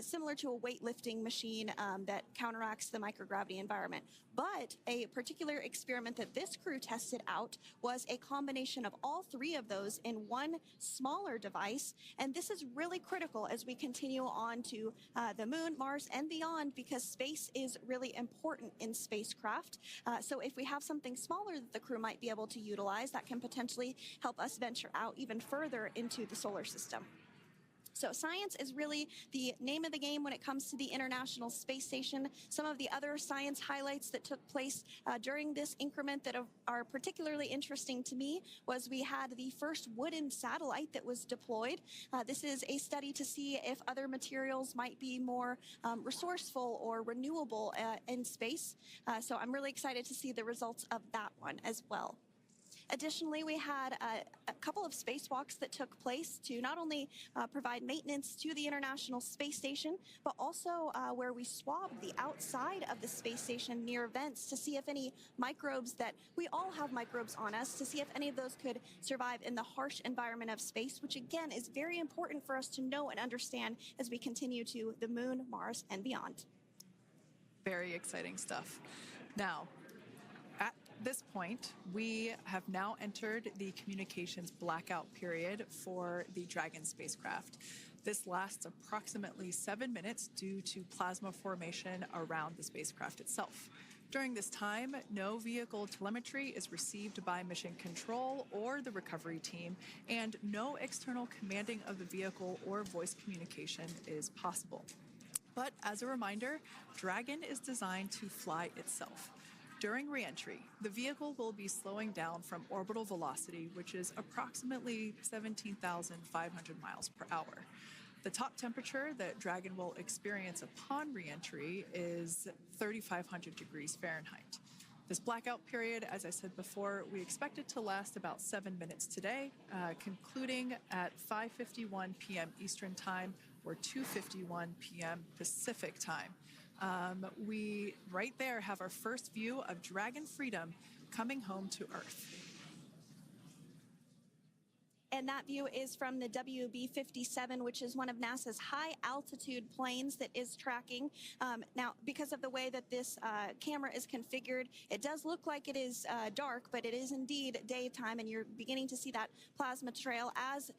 similar to a weightlifting machine that counteracts the microgravity environment. But a particular experiment that this crew tested out was a combination of all 3 of those in one smaller device. And this is really critical as we continue on to the moon, Mars, and beyond, because space is really important in spacecraft. So if we have something smaller that the crew might be able to utilize, that can potentially help us venture out even further into the solar system. So science is really the name of the game when it comes to the International Space Station. Some of the other science highlights that took place during this increment that are particularly interesting to me was we had the first wooden satellite that was deployed. This is a study to see if other materials might be more resourceful or renewable in space. So I'm really excited to see the results of that one as well. Additionally, we had a couple of spacewalks that took place to not only provide maintenance to the International Space Station, but also where we swabbed the outside of the space station near vents to see if any microbes that we all have microbes on us, to see if any of those could survive in the harsh environment of space, which again is very important for us to know and understand as we continue to the moon, Mars, and beyond. Very exciting stuff. Now, at this point, we have now entered the communications blackout period for the Dragon spacecraft. This lasts approximately 7 minutes due to plasma formation around the spacecraft itself. During this time, no vehicle telemetry is received by mission control or the recovery team, and no external commanding of the vehicle or voice communication is possible. But as a reminder, Dragon is designed to fly itself. During re-entry, the vehicle will be slowing down from orbital velocity, which is approximately 17,500 miles per hour. The top temperature that Dragon will experience upon re-entry is 3,500 degrees Fahrenheit. This blackout period, as I said before, we expect it to last about 7 minutes today, concluding at 5:51 p.m. Eastern Time or 2:51 p.m. Pacific Time. We right there have our first view of Dragon Freedom coming home to Earth. And that view is from the WB-57, which is one of NASA's high-altitude planes that is tracking. Now, because of the way that this camera is configured, it does look like it is dark, but it is indeed daytime, and you're beginning to see that plasma trail as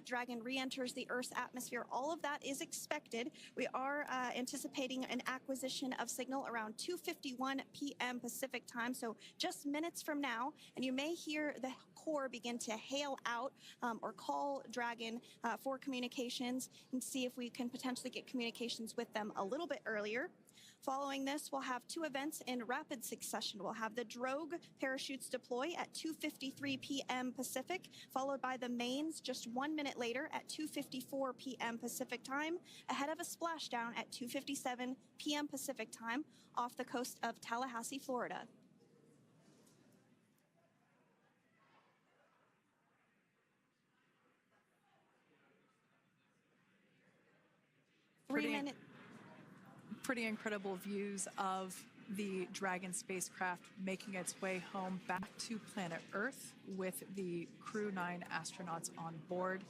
Dragon re-enters the Earth's atmosphere. All of that is expected. We are anticipating an acquisition of signal around 2:51 p.m. Pacific Time, so just minutes from now, and you may hear the core begin to hail out or call Dragon for communications and see if we can potentially get communications with them a little bit earlier. Following this, we'll have 2 events in rapid succession. We'll have the drogue parachutes deploy at 2:53 p.m. Pacific, followed by the mains just 1 minute later at 2:54 p.m. Pacific Time, ahead of a splashdown at 2:57 p.m. Pacific Time off the coast of Tallahassee, Florida. Pretty incredible views of the Dragon spacecraft making its way home back to planet Earth with the Crew 9 astronauts on board.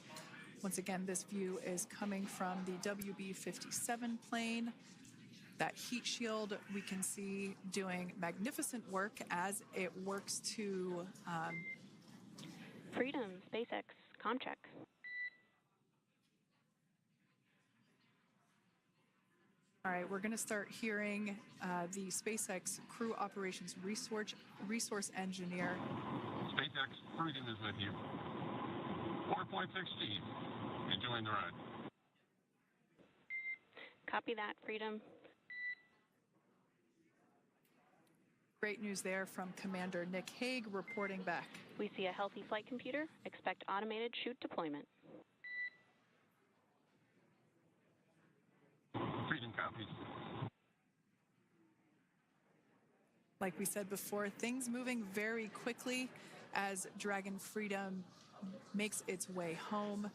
Once again, this view is coming from the WB-57 plane. That heat shield we can see doing magnificent work as it works to Freedom, SpaceX, Comcheck. All right, we're going to start hearing the SpaceX Crew Operations Resource Engineer. SpaceX Freedom is with you. 4.16. Join the ride. Copy that, Freedom. Great news there from Commander Nick Hague reporting back. We see a healthy flight computer. Expect automated chute deployment. Freedom copies. Like we said before, things moving very quickly as Dragon Freedom makes its way home.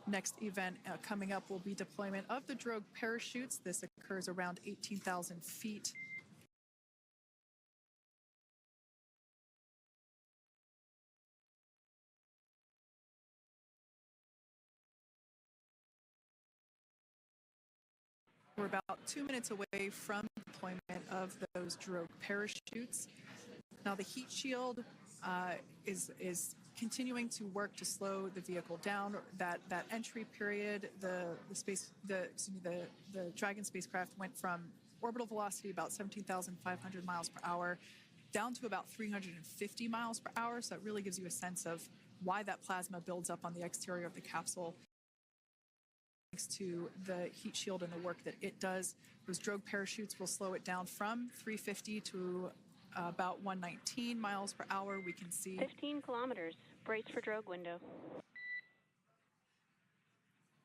Next event coming up will be deployment of the drogue parachutes. This occurs around 18,000 feet. We're about 2 minutes away from deployment of those drogue parachutes. Now the heat shield is continuing to work to slow the vehicle down. That entry period, the Dragon spacecraft went from orbital velocity about 17,500 miles per hour down to about 350 miles per hour. So it really gives you a sense of why that plasma builds up on the exterior of the capsule. Thanks to the heat shield and the work that it does, those drogue parachutes will slow it down from 350 to about 119 miles per hour. We can see 15 kilometers. Brace for drogue window.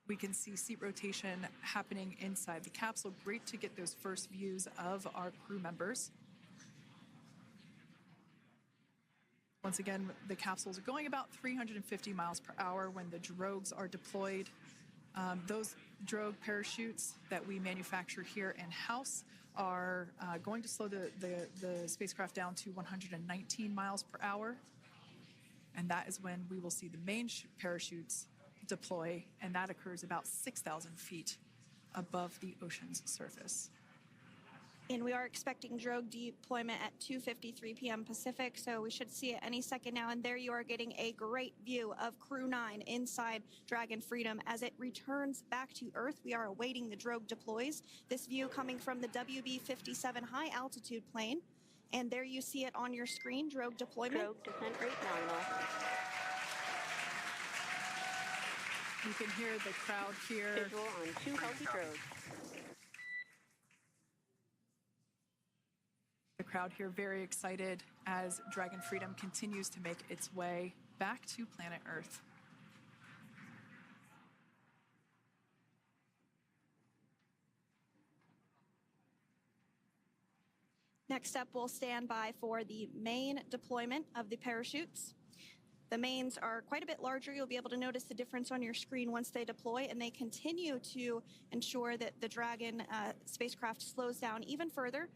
We can see seat rotation happening inside the capsule. Great to get those first views of our crew members. Once again, the capsules are going about 350 miles per hour when the drogues are deployed. Those drogue parachutes that we manufacture here in-house are going to slow the spacecraft down to 119 miles per hour. And that is when we will see the main parachutes deploy, and that occurs about 6,000 feet above the ocean's surface. And we are expecting drogue deployment at 2:53 p.m. Pacific, so we should see it any second now. And there you are getting a great view of Crew 9 inside Dragon Freedom as it returns back to Earth. We are awaiting the drogue deploys. This view coming from the WB-57 high altitude plane. And there you see it on your screen, drogue deployment. Drogue descent rate nominal. You can hear the crowd here. Visual on 2 healthy drogues. The crowd here very excited as Dragon Freedom continues to make its way back to planet Earth. Next up, we'll stand by for the main deployment of the parachutes. The mains are quite a bit larger. You'll be able to notice the difference on your screen once they deploy, and they continue to ensure that the Dragon spacecraft slows down even further.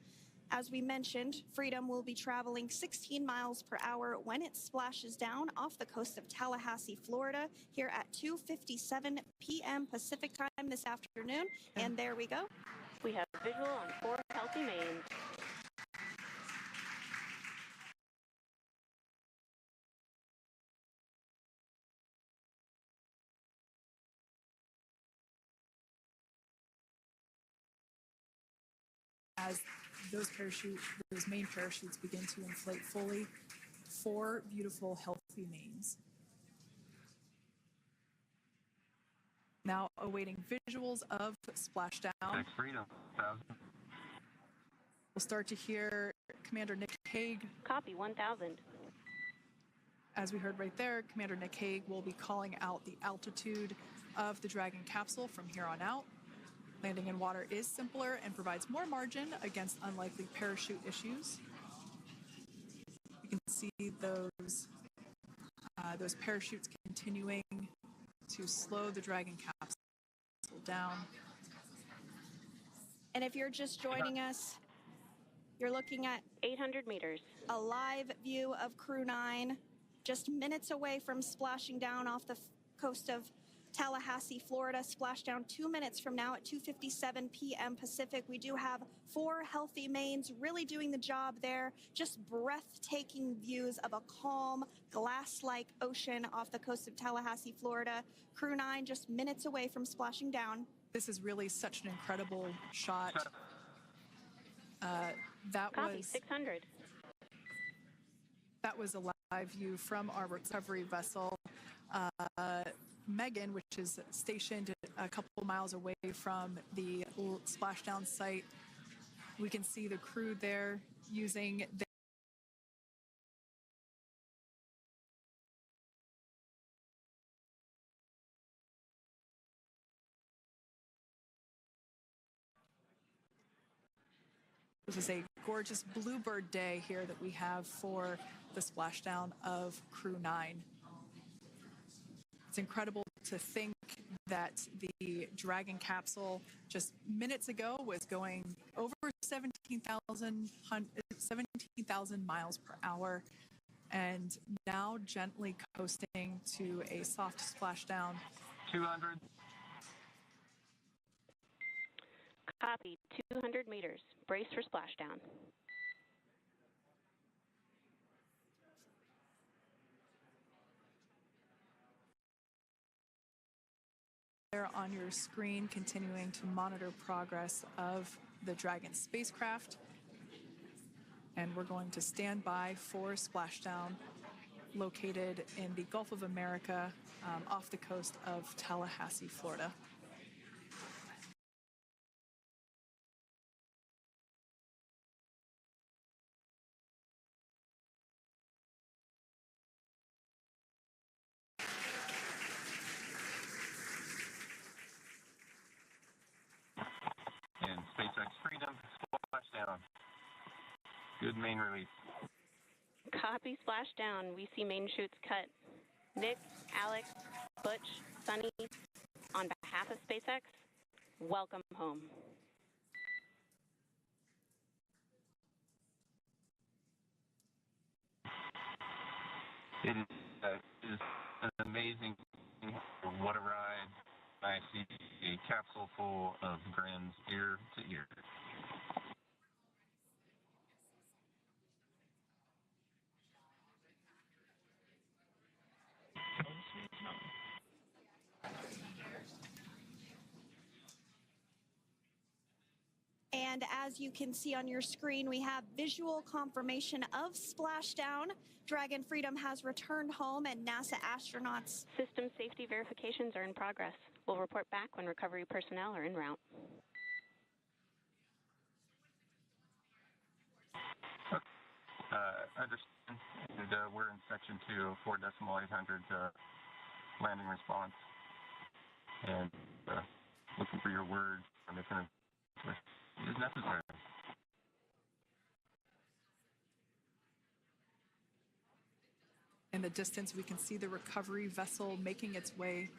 As we mentioned, Freedom will be traveling 16 miles per hour when it splashes down off the coast of Tallahassee, Florida, here at 2:57 p.m. Pacific time this afternoon. And there we go. We have visual on 4 healthy mains. As those main parachutes begin to inflate fully, 4 beautiful, healthy mains. Now awaiting visuals of splashdown. Thanks, Freedom. 1,000. We'll start to hear Commander Nick Hague. Copy, 1,000. As we heard right there, Commander Nick Hague will be calling out the altitude of the Dragon capsule from here on out. Landing in water is simpler and provides more margin against unlikely parachute issues. You can see those parachutes continuing to slow the Dragon capsule down. And if you're just joining us, you're looking at 800 meters. a live view of Crew 9, just minutes away from splashing down off the coast of Tallahassee, Florida. Splashdown 2 minutes from now at 2:57 p.m. Pacific. We do have 4 healthy mains really doing the job there. Just breathtaking views of a calm, glass-like ocean off the coast of Tallahassee, Florida. Crew 9 just minutes away from splashing down. This is really such an incredible shot. Copy, 600. That was a live view from our recovery vessel. Megan, which is stationed a couple miles away from the splashdown site. We can see the crew there using This is a gorgeous bluebird day here that we have for the splashdown of Crew 9. It's incredible to think that the Dragon capsule just minutes ago was going over 17,000 miles per hour and now gently coasting to a soft splashdown. 200. Copy, 200 meters. Brace for splashdown. There on your screen, continuing to monitor progress of the Dragon spacecraft. And we're going to stand by for splashdown located in the Gulf of America off the coast of Tallahassee, Florida. And SpaceX Freedom, splashdown. Good main release. Copy, splashdown. We see main chutes cut. Nick, Alex, Butch, Suni, on behalf of SpaceX, welcome home. It is an amazing thing. What a ride. I see a capsule full of grins ear to ear. And as you can see on your screen, we have visual confirmation of splashdown. Dragon Freedom has returned home and NASA astronauts. System safety verifications are in progress. We'll report back when recovery personnel are en route. Understand. And, we're in section 2, 4.800 landing response. And looking for your word on if it is necessary. In the distance, we can see the recovery vessel making its way.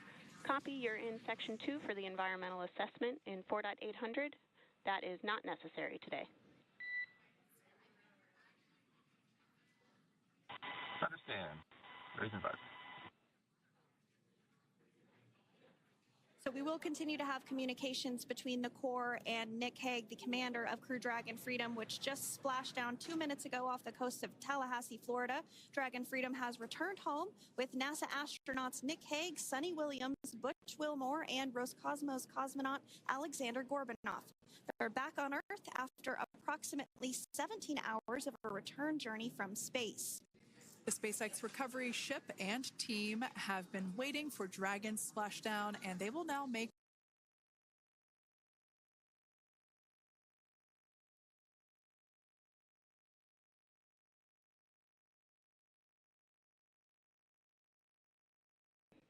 Copy, you're in section 2 for the environmental assessment in 4.800. That is not necessary today. Understand. Raising button. So we will continue to have communications between the Corps and Nick Hague, the commander of Crew Dragon Freedom, which just splashed down 2 minutes ago off the coast of Tallahassee, Florida. Dragon Freedom has returned home with NASA astronauts Nick Hague, Suni Williams, Butch Wilmore, and Roscosmos cosmonaut Aleksandr Gorbunov. They're back on Earth after approximately 17 hours of a return journey from space. The SpaceX recovery ship and team have been waiting for Dragon's splashdown, and they will now make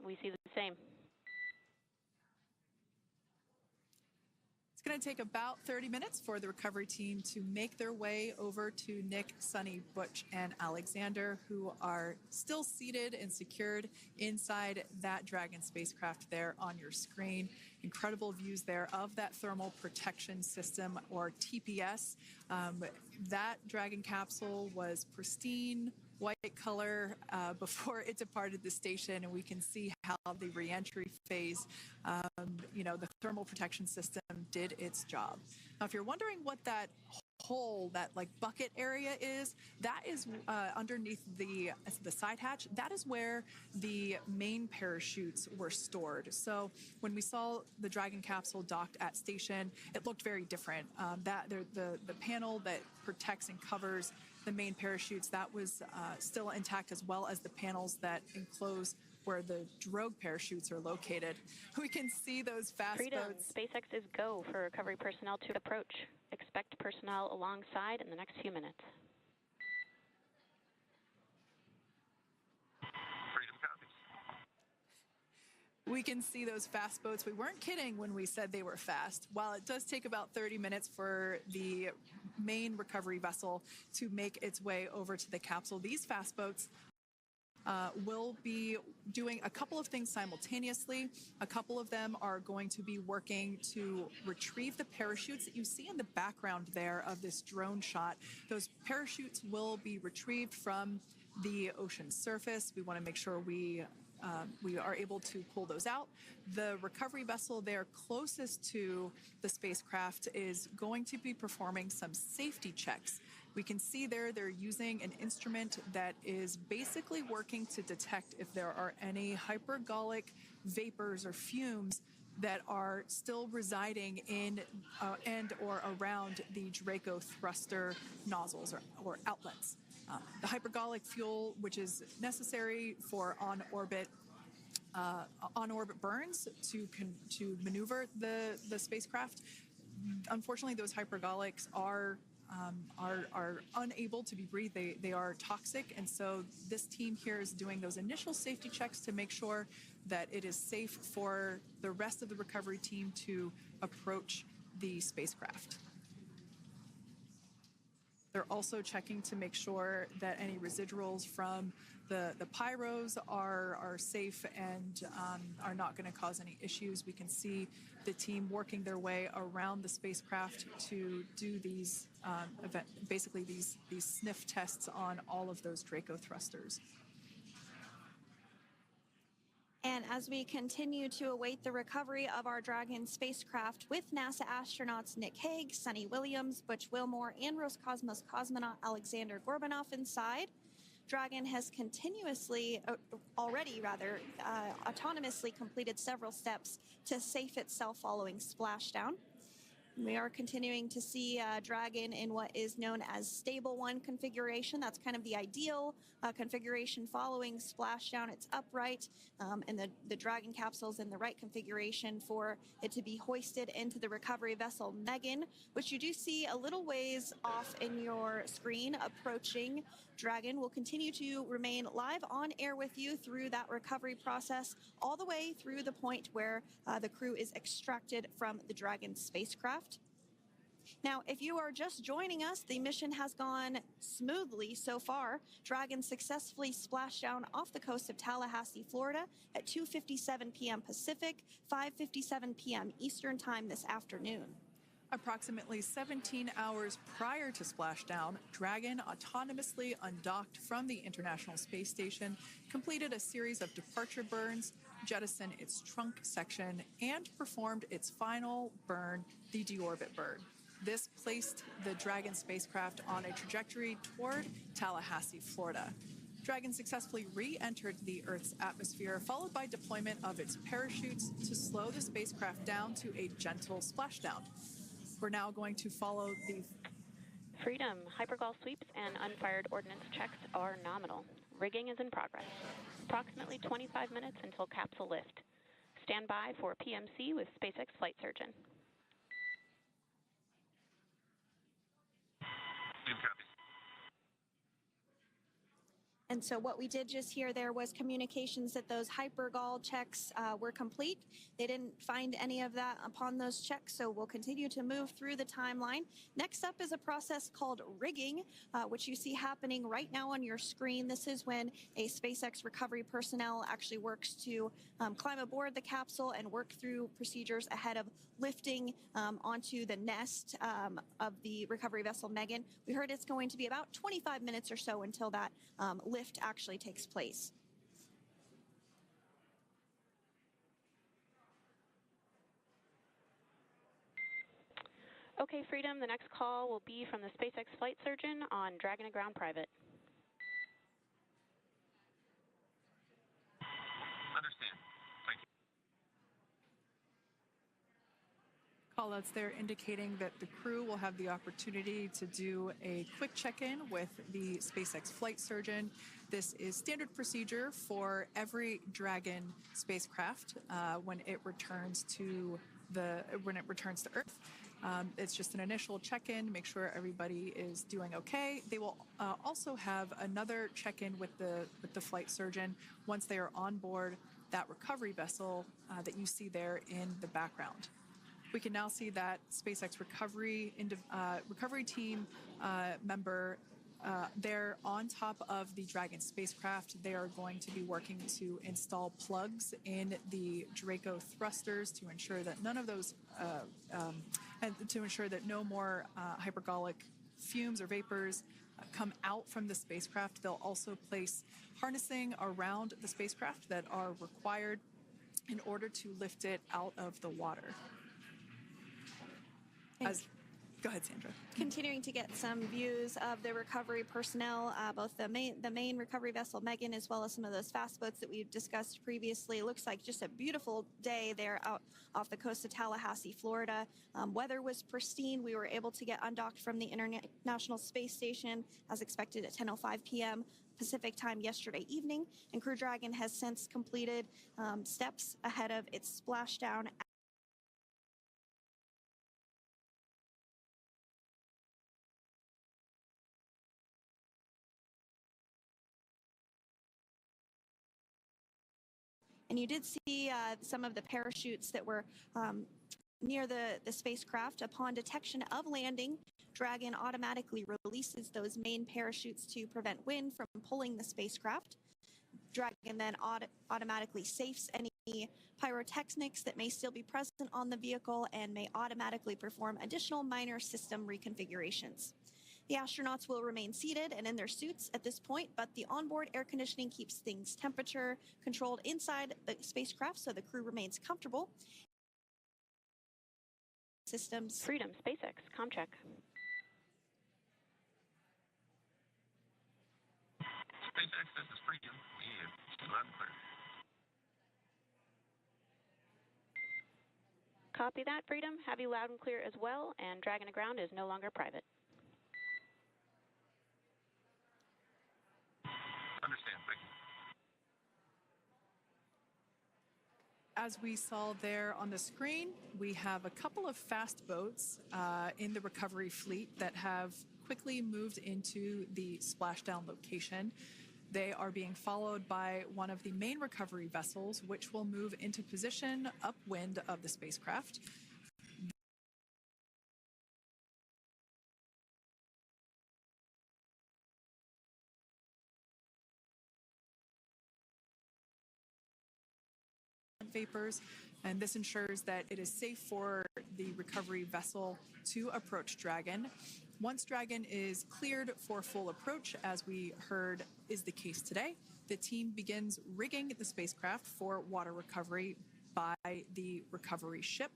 We see the same. It's going to take about 30 minutes for the recovery team to make their way over to Nick, Suni, Butch, and Aleksandr, who are still seated and secured inside that Dragon spacecraft there on your screen. Incredible views there of that thermal protection system, or TPS. That Dragon capsule was pristine, white color before it departed the station, and we can see how the reentry phase, the thermal protection system did its job. Now, if you're wondering what that hole, that like bucket area is, that is underneath the side hatch. That is where the main parachutes were stored. So when we saw the Dragon capsule docked at station, it looked very different. The panel that protects and covers the main parachutes, that was still intact, as well as the panels that enclose where the drogue parachutes are located. We can see those fast Freedom, boats. SpaceX is go for recovery personnel to approach. Expect personnel alongside in the next few minutes. Freedom copies. We can see those fast boats. We weren't kidding when we said they were fast. While it does take about 30 minutes for the main recovery vessel to make its way over to the capsule, these fast boats will be doing a couple of things simultaneously. A couple of them are going to be working to retrieve the parachutes that you see in the background there of this drone shot. Those parachutes will be retrieved from the ocean surface. We want to make sure we are able to pull those out. The recovery vessel there closest to the spacecraft is going to be performing some safety checks. We can see there they're using an instrument that is basically working to detect if there are any hypergolic vapors or fumes that are still residing in and or around the Draco thruster nozzles or outlets. The hypergolic fuel, which is necessary for on-orbit burns to maneuver the spacecraft. Unfortunately, those hypergolics are unable to be breathed. They are toxic, and so this team here is doing those initial safety checks to make sure that it is safe for the rest of the recovery team to approach the spacecraft. They're also checking to make sure that any residuals from the pyros are safe and are not going to cause any issues. We can see the team working their way around the spacecraft to do these basically these sniff tests on all of those Draco thrusters. And as we continue to await the recovery of our Dragon spacecraft with NASA astronauts Nick Hague, Suni Williams, Butch Wilmore, and Roscosmos cosmonaut Aleksandr Gorbunov inside, Dragon has autonomously completed several steps to safe itself following splashdown. We are continuing to see Dragon in what is known as stable 1 configuration. That's kind of the ideal configuration following splashdown. It's upright, and the Dragon capsule is in the right configuration for it to be hoisted into the recovery vessel Megan, which you do see a little ways off in your screen approaching. Dragon will continue to remain live on air with you through that recovery process, all the way through the point where the crew is extracted from the Dragon spacecraft. Now, if you are just joining us, the mission has gone smoothly so far. Dragon successfully splashed down off the coast of Tallahassee, Florida at 2:57 p.m. Pacific, 5:57 p.m. Eastern Time this afternoon. Approximately 17 hours prior to splashdown, Dragon autonomously undocked from the International Space Station, completed a series of departure burns, jettisoned its trunk section, and performed its final burn, the deorbit burn. This placed the Dragon spacecraft on a trajectory toward Tallahassee, Florida. Dragon successfully re-entered the Earth's atmosphere, followed by deployment of its parachutes to slow the spacecraft down to a gentle splashdown. We're now going to follow the Freedom. Hypergol sweeps and unfired ordnance checks are nominal. Rigging is in progress. Approximately 25 minutes until capsule lift. Stand by for PMC with SpaceX Flight Surgeon. And so what we did just hear there was communications that those hypergol checks were complete. They didn't find any of that upon those checks, so we'll continue to move through the timeline. Next up is a process called rigging, which you see happening right now on your screen. This is when a SpaceX recovery personnel actually works to climb aboard the capsule and work through procedures ahead of lifting onto the nest of the recovery vessel Megan. We heard it's going to be about 25 minutes or so until that lift actually takes place. Okay, Freedom, the next call will be from the SpaceX Flight Surgeon on Dragon to Ground Private. Understand. Thank you. callouts there indicating that the crew will have the opportunity to do a quick check-in with the SpaceX flight surgeon. This is standard procedure for every Dragon spacecraft when it returns to Earth. It's just an initial check-in, make sure everybody is doing okay. They will also have another check-in with the flight surgeon once they are on board that recovery vessel that you see there in the background. We can now see that SpaceX recovery team member. They're on top of the Dragon spacecraft. They are going to be working to install plugs in the Draco thrusters to ensure that none of those, and to ensure that no more hypergolic fumes or vapors come out from the spacecraft. They'll also place harnessing around the spacecraft that are required in order to lift it out of the water. Go ahead, Sandra. Continuing to get some views of the recovery personnel, both the main recovery vessel, Megan, as well as some of those fast boats that we've discussed previously. It looks like just a beautiful day there out off the coast of Tallahassee, Florida. Weather was pristine. We were able to get undocked from the International Space Station as expected at 10:05 p.m. Pacific time yesterday evening, and Crew Dragon has since completed steps ahead of its splashdown. And you did see some of the parachutes that were near the spacecraft. Upon detection of landing, Dragon automatically releases those main parachutes to prevent wind from pulling the spacecraft. Dragon then automatically safes any pyrotechnics that may still be present on the vehicle and may automatically perform additional minor system reconfigurations. The astronauts will remain seated and in their suits at this point, but the onboard air conditioning keeps things temperature controlled inside the spacecraft so the crew remains comfortable. Systems. Freedom, SpaceX, ComCheck. SpaceX, this is Freedom. We have loud and clear. Copy that, Freedom. Have you loud and clear as well, and Dragon to ground is no longer private. Understand, thank you. As we saw there on the screen, we have a couple of fast boats in the recovery fleet that have quickly moved into the splashdown location. They are being followed by one of the main recovery vessels, which will move into position upwind of the spacecraft. Vapors, and this ensures that it is safe for the recovery vessel to approach Dragon. Once Dragon is cleared for full approach, as we heard is the case today, the team begins rigging the spacecraft for water recovery by the recovery ship.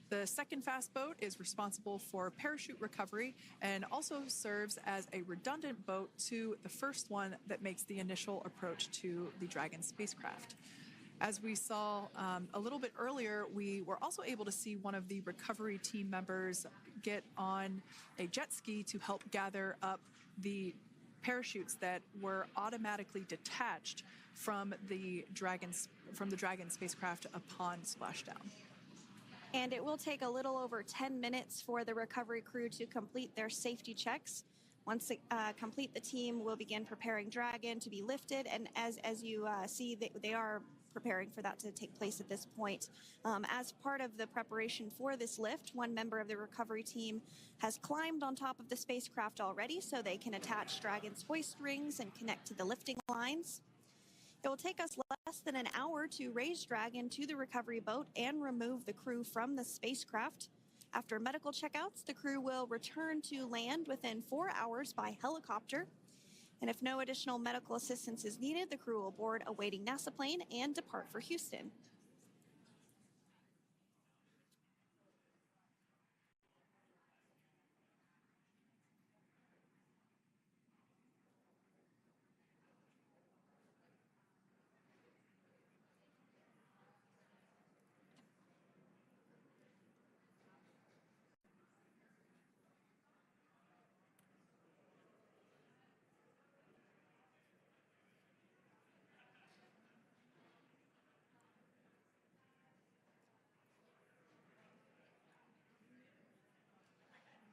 The second fast boat is responsible for parachute recovery and also serves as a redundant boat to the first one that makes the initial approach to the Dragon spacecraft. As we saw a little bit earlier, we were also able to see one of the recovery team members get on a jet ski to help gather up the parachutes that were automatically detached from the Dragon spacecraft upon splashdown. And it will take a little over 10 minutes for the recovery crew to complete their safety checks. Once they complete, the team will begin preparing Dragon to be lifted, and as you see, they are preparing for that to take place at this point. As part of the preparation for this lift, one member of the recovery team has climbed on top of the spacecraft already so they can attach Dragon's hoist rings and connect to the lifting lines. It will take us less than an hour to raise Dragon to the recovery boat and remove the crew from the spacecraft. After medical checkouts, the crew will return to land within 4 hours by helicopter. And if no additional medical assistance is needed, the crew will board a waiting NASA plane and depart for Houston.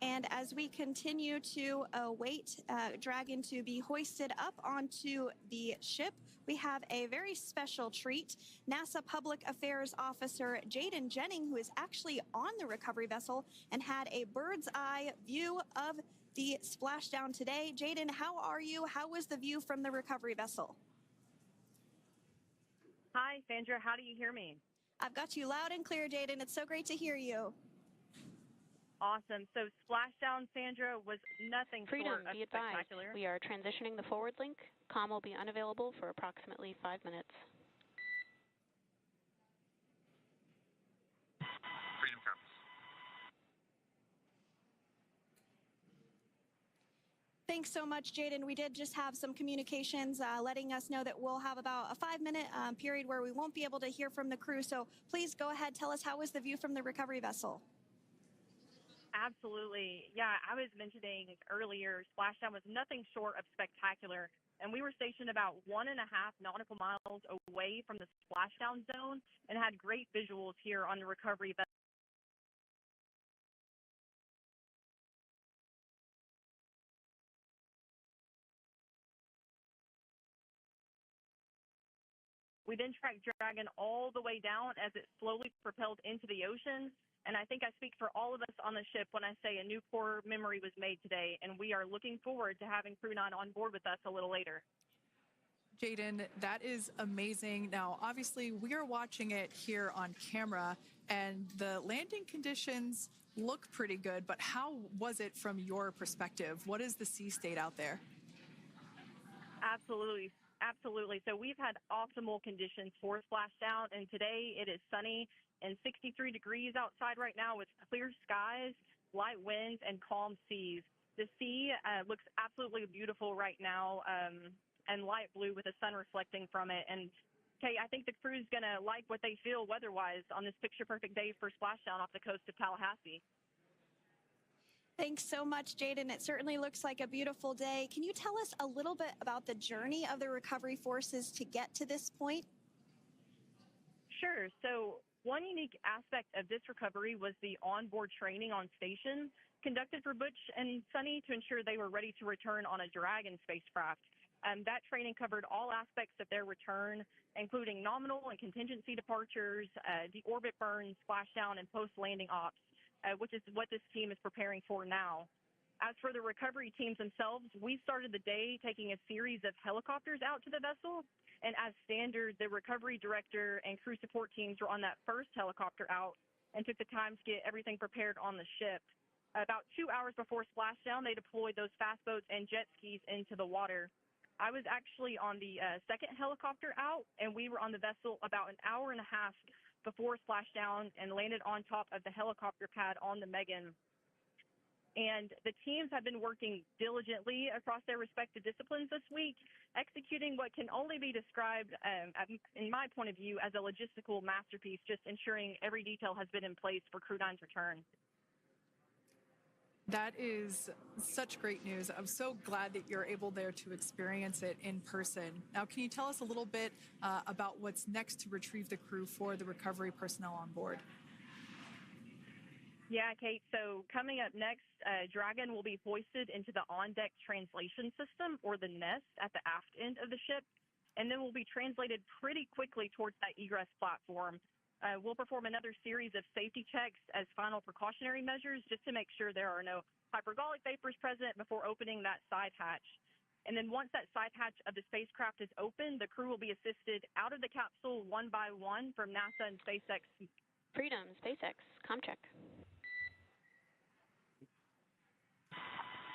And as we continue to await Dragon to be hoisted up onto the ship, we have a very special treat. NASA Public Affairs Officer Jaden Jennings, who is actually on the recovery vessel and had a bird's eye view of the splashdown today. Jaden, how are you? How was the view from the recovery vessel? Hi, Sandra. How do you hear me? I've got you loud and clear, Jaden. It's so great to hear you. Awesome. So splashdown, Sandra, was nothing Freedom, short of be advised. spectacular. We are transitioning the forward link. Comm will be unavailable for approximately 5 minutes. Freedom comes. Thanks so much, Jaden. We did just have some communications letting us know that we'll have about a 5-minute period where we won't be able to hear from the crew. So please go ahead, tell us, how was the view from the recovery vessel? Absolutely. Yeah, I was mentioning earlier, splashdown was nothing short of spectacular. And we were stationed about 1.5 nautical miles away from the splashdown zone and had great visuals here on the recovery vessel. We then tracked Dragon all the way down as it slowly propelled into the ocean. And I think I speak for all of us on the ship when I say a new core memory was made today, and we are looking forward to having Crew 9 on board with us a little later. Jaden, that is amazing. Now, obviously, we are watching it here on camera, and the landing conditions look pretty good, but how was it from your perspective? What is the sea state out there? Absolutely. Absolutely. So we've had optimal conditions for splashdown, and today it is sunny and 63 degrees outside right now with clear skies, light winds, and calm seas. The sea looks absolutely beautiful right now, and light blue with the sun reflecting from it. And Kay, I think the crew's going to like what they feel weather-wise on this picture-perfect day for splashdown off the coast of Tallahassee. Thanks so much, Jaden. It certainly looks like a beautiful day. Can you tell us a little bit about the journey of the recovery forces to get to this point? Sure. So one unique aspect of this recovery was the onboard training on station conducted for Butch and Suni to ensure they were ready to return on a Dragon spacecraft. That training covered all aspects of their return, including nominal and contingency departures, deorbit burns, splashdown, and post-landing ops, which is what this team is preparing for now. As for the recovery teams themselves, we started the day taking a series of helicopters out to the vessel. And as standard, the recovery director and crew support teams were on that first helicopter out and took the time to get everything prepared on the ship. About 2 hours before splashdown, they deployed those fast boats and jet skis into the water. I was actually on the second helicopter out, and we were on the vessel about an hour and a half before splashdown and landed on top of the helicopter pad on the Megan. And the teams have been working diligently across their respective disciplines this week, executing what can only be described, in my point of view, as a logistical masterpiece, just ensuring every detail has been in place for Crew 9's return. That is such great news. I'm so glad that you're able there to experience it in person. Now, can you tell us a little bit about what's next to retrieve the crew for the recovery personnel on board? Yeah, Kate. So coming up next, Dragon will be hoisted into the on-deck translation system, or the nest, at the aft end of the ship, and then will be translated pretty quickly towards that egress platform. We'll perform another series of safety checks as final precautionary measures just to make sure there are no hypergolic vapors present before opening that side hatch. And then once that side hatch of the spacecraft is open, the crew will be assisted out of the capsule one by one from NASA and SpaceX. Freedom, SpaceX, comm check.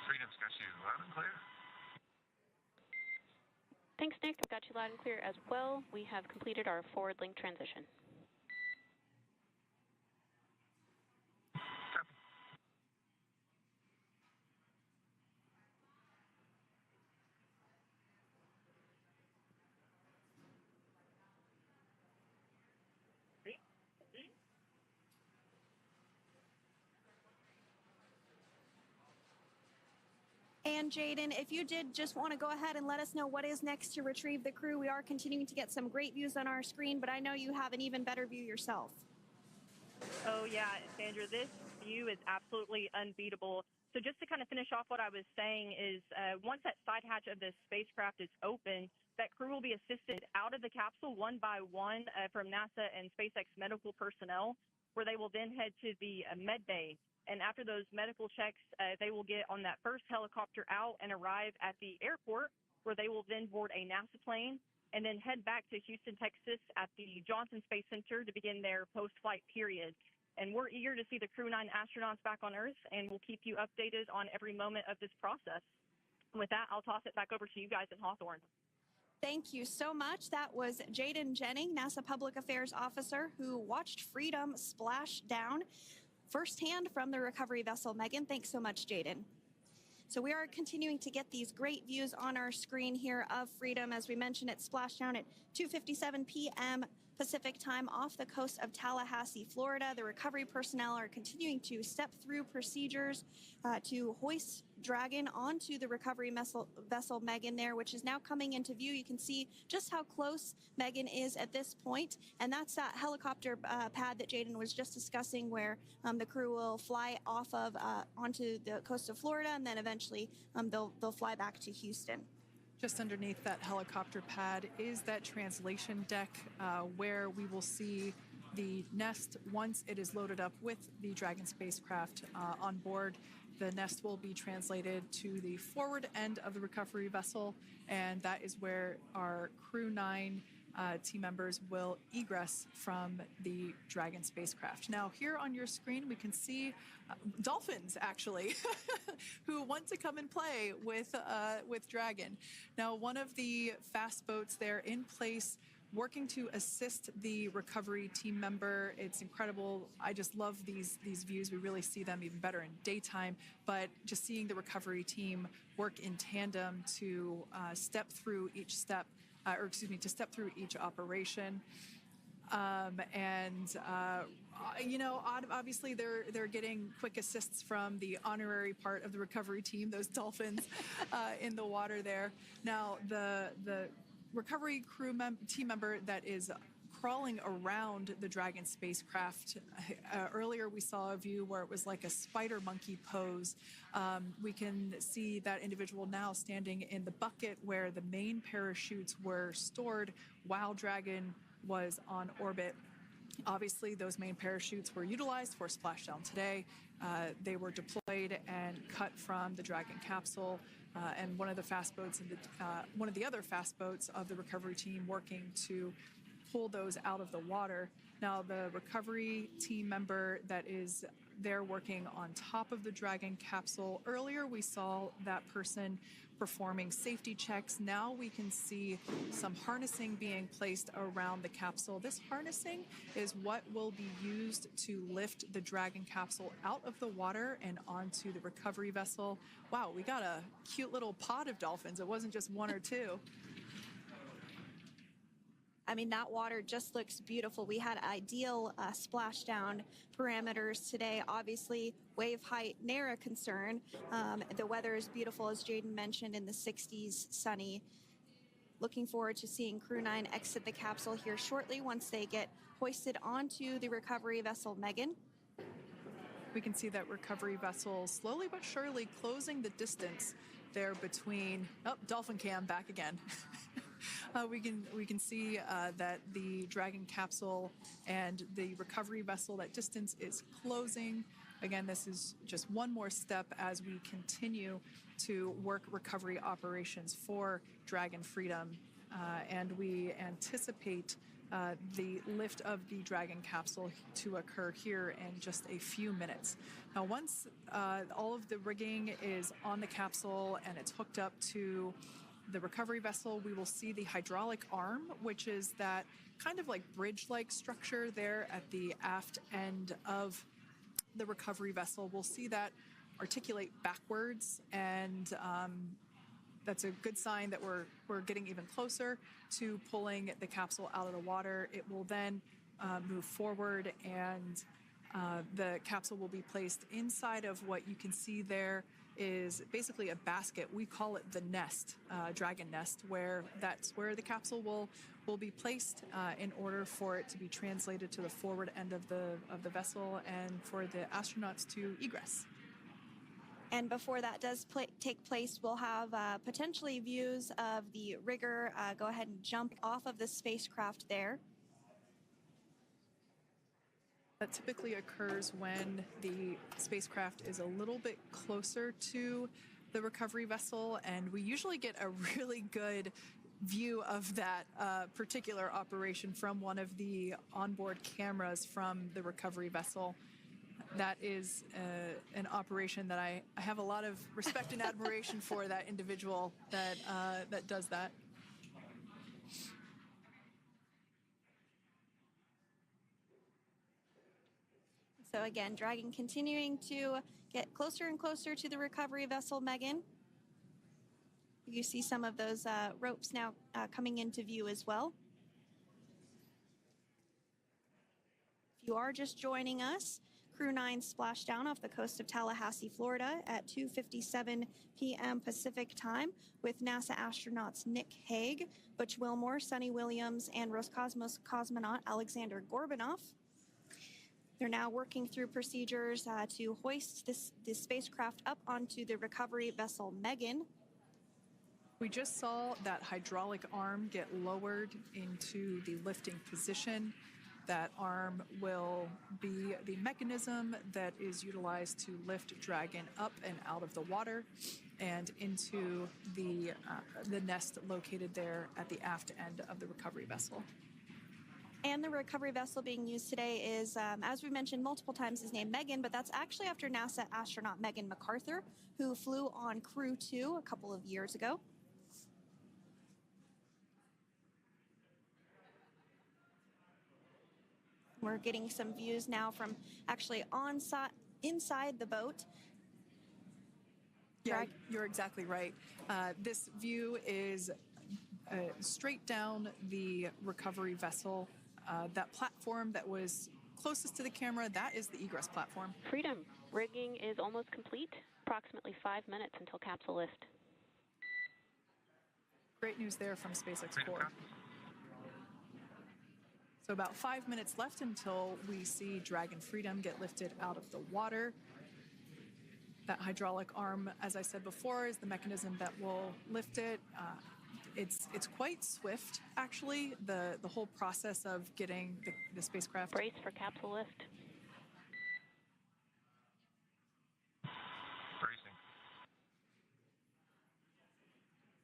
Freedom's got you loud and clear. Thanks, Nick. I've got you loud and clear as well. We have completed our forward link transition. And Jaden, if you did just want to go ahead and let us know what is next to retrieve the crew, we are continuing to get some great views on our screen, but I know you have an even better view yourself. Oh, yeah, Sandra, this view is absolutely unbeatable. So just to kind of finish off what I was saying is once that side hatch of the spacecraft is open, that crew will be assisted out of the capsule one by one from NASA and SpaceX medical personnel, where they will then head to the med bay. And after those medical checks, they will get on that first helicopter out and arrive at the airport, where they will then board a NASA plane and then head back to Houston, Texas at the Johnson Space Center to begin their post-flight period. And we're eager to see the Crew 9 astronauts back on Earth, and we'll keep you updated on every moment of this process. And with that, I'll toss it back over to you guys in Hawthorne. Thank you so much. That was Jaden Jennings, NASA Public Affairs Officer, who watched Freedom splash down firsthand from the recovery vessel Megan. Thanks so much, Jaden. So we are continuing to get these great views on our screen here of Freedom. As we mentioned, it splashed down at 2:57 p.m. Pacific time off the coast of Tallahassee, Florida. The recovery personnel are continuing to step through procedures to hoist Dragon onto the recovery vessel Megan there, which is now coming into view. You can see just how close Megan is at this point, and that's that helicopter pad that Jaden was just discussing, where the crew will fly off of onto the coast of Florida, and then eventually they'll fly back to Houston. Just underneath that helicopter pad is that translation deck where we will see the nest once it is loaded up with the Dragon spacecraft on board. The nest will be translated to the forward end of the recovery vessel, and that is where our Crew 9 team members will egress from the Dragon spacecraft. Now, here on your screen, we can see dolphins, actually, who want to come and play with Dragon. Now, one of the fast boats there in place, working to assist the recovery team member. It's incredible. I just love these views. We really see them even better in daytime, but just seeing the recovery team work in tandem to step through each step, to step through each operation. You know, obviously they're getting quick assists from the honorary part of the recovery team, those dolphins in the water there. Now, the recovery crew team member that is crawling around the Dragon spacecraft. Earlier we saw a view where it was like a spider monkey pose. We can see that individual now standing in the bucket where the main parachutes were stored while Dragon was on orbit. Obviously, those main parachutes were utilized for splashdown today. They were deployed and cut from the Dragon capsule. And one of the fast boats, one of the other fast boats of the recovery team, working to pull those out of the water. Now, the recovery team member that is there working on top of the Dragon capsule. Earlier, we saw that person performing safety checks. Now we can see some harnessing being placed around the capsule. This harnessing is what will be used to lift the Dragon capsule out of the water and onto the recovery vessel. Wow, we got a cute little pod of dolphins. It wasn't just one or two. I mean, that water just looks beautiful. We had ideal splashdown parameters today. Obviously, wave height, ne'er a concern. The weather is beautiful, as Jaden mentioned, in the 60s, sunny. Looking forward to seeing Crew 9 exit the capsule here shortly once they get hoisted onto the recovery vessel Megan. We can see that recovery vessel slowly but surely closing the distance there between, dolphin cam back again. We can see that the Dragon capsule and the recovery vessel, that distance is closing. Again, this is just one more step as we continue to work recovery operations for Dragon Freedom, and we anticipate the lift of the Dragon capsule to occur here in just a few minutes. Now, once all of the rigging is on the capsule and it's hooked up to the recovery vessel, we will see the hydraulic arm, which is that kind of like bridge-like structure there at the aft end of the recovery vessel. We'll see that articulate backwards, and that's a good sign that we're getting even closer to pulling the capsule out of the water. It will then move forward and The capsule will be placed inside of what you can see there is basically a basket. We call it the nest, dragon nest, where that's where the capsule will be placed in order for it to be translated to the forward end of the vessel and for the astronauts to egress. And before that does take place, we'll have potentially views of the rigger go ahead and jump off of the spacecraft there. That typically occurs when the spacecraft is a little bit closer to the recovery vessel, and we usually get a really good view of that particular operation from one of the onboard cameras from the recovery vessel. That is an operation that I have a lot of respect and admiration for that individual that does that. So again, Dragon continuing to get closer and closer to the recovery vessel, Megan. You see some of those ropes now coming into view as well. If you are just joining us, Crew 9 splashdown off the coast of Tallahassee, Florida at 2:57 p.m. Pacific time with NASA astronauts Nick Hague, Butch Wilmore, Suni Williams, and Roscosmos cosmonaut Aleksandr Gorbunov. They're now working through procedures to hoist this spacecraft up onto the recovery vessel Megan. We just saw that hydraulic arm get lowered into the lifting position. That arm will be the mechanism that is utilized to lift Dragon up and out of the water and into the nest located there at the aft end of the recovery vessel. And the recovery vessel being used today is, as we mentioned multiple times, is named Megan, but that's actually after NASA astronaut Megan McArthur, who flew on Crew 2 a couple of years ago. We're getting some views now from actually inside the boat. Yeah, you're exactly right. This view is straight down the recovery vessel. That platform that was closest to the camera, that is the egress platform. Freedom. Rigging is almost complete. Approximately 5 minutes until capsule lift. Great news there from SpaceX Crew. So about 5 minutes left until we see Dragon Freedom get lifted out of the water. That hydraulic arm, as I said before, is the mechanism that will lift it. It's quite swift, actually, the whole process of getting the spacecraft. Brace for capsule lift. Bracing.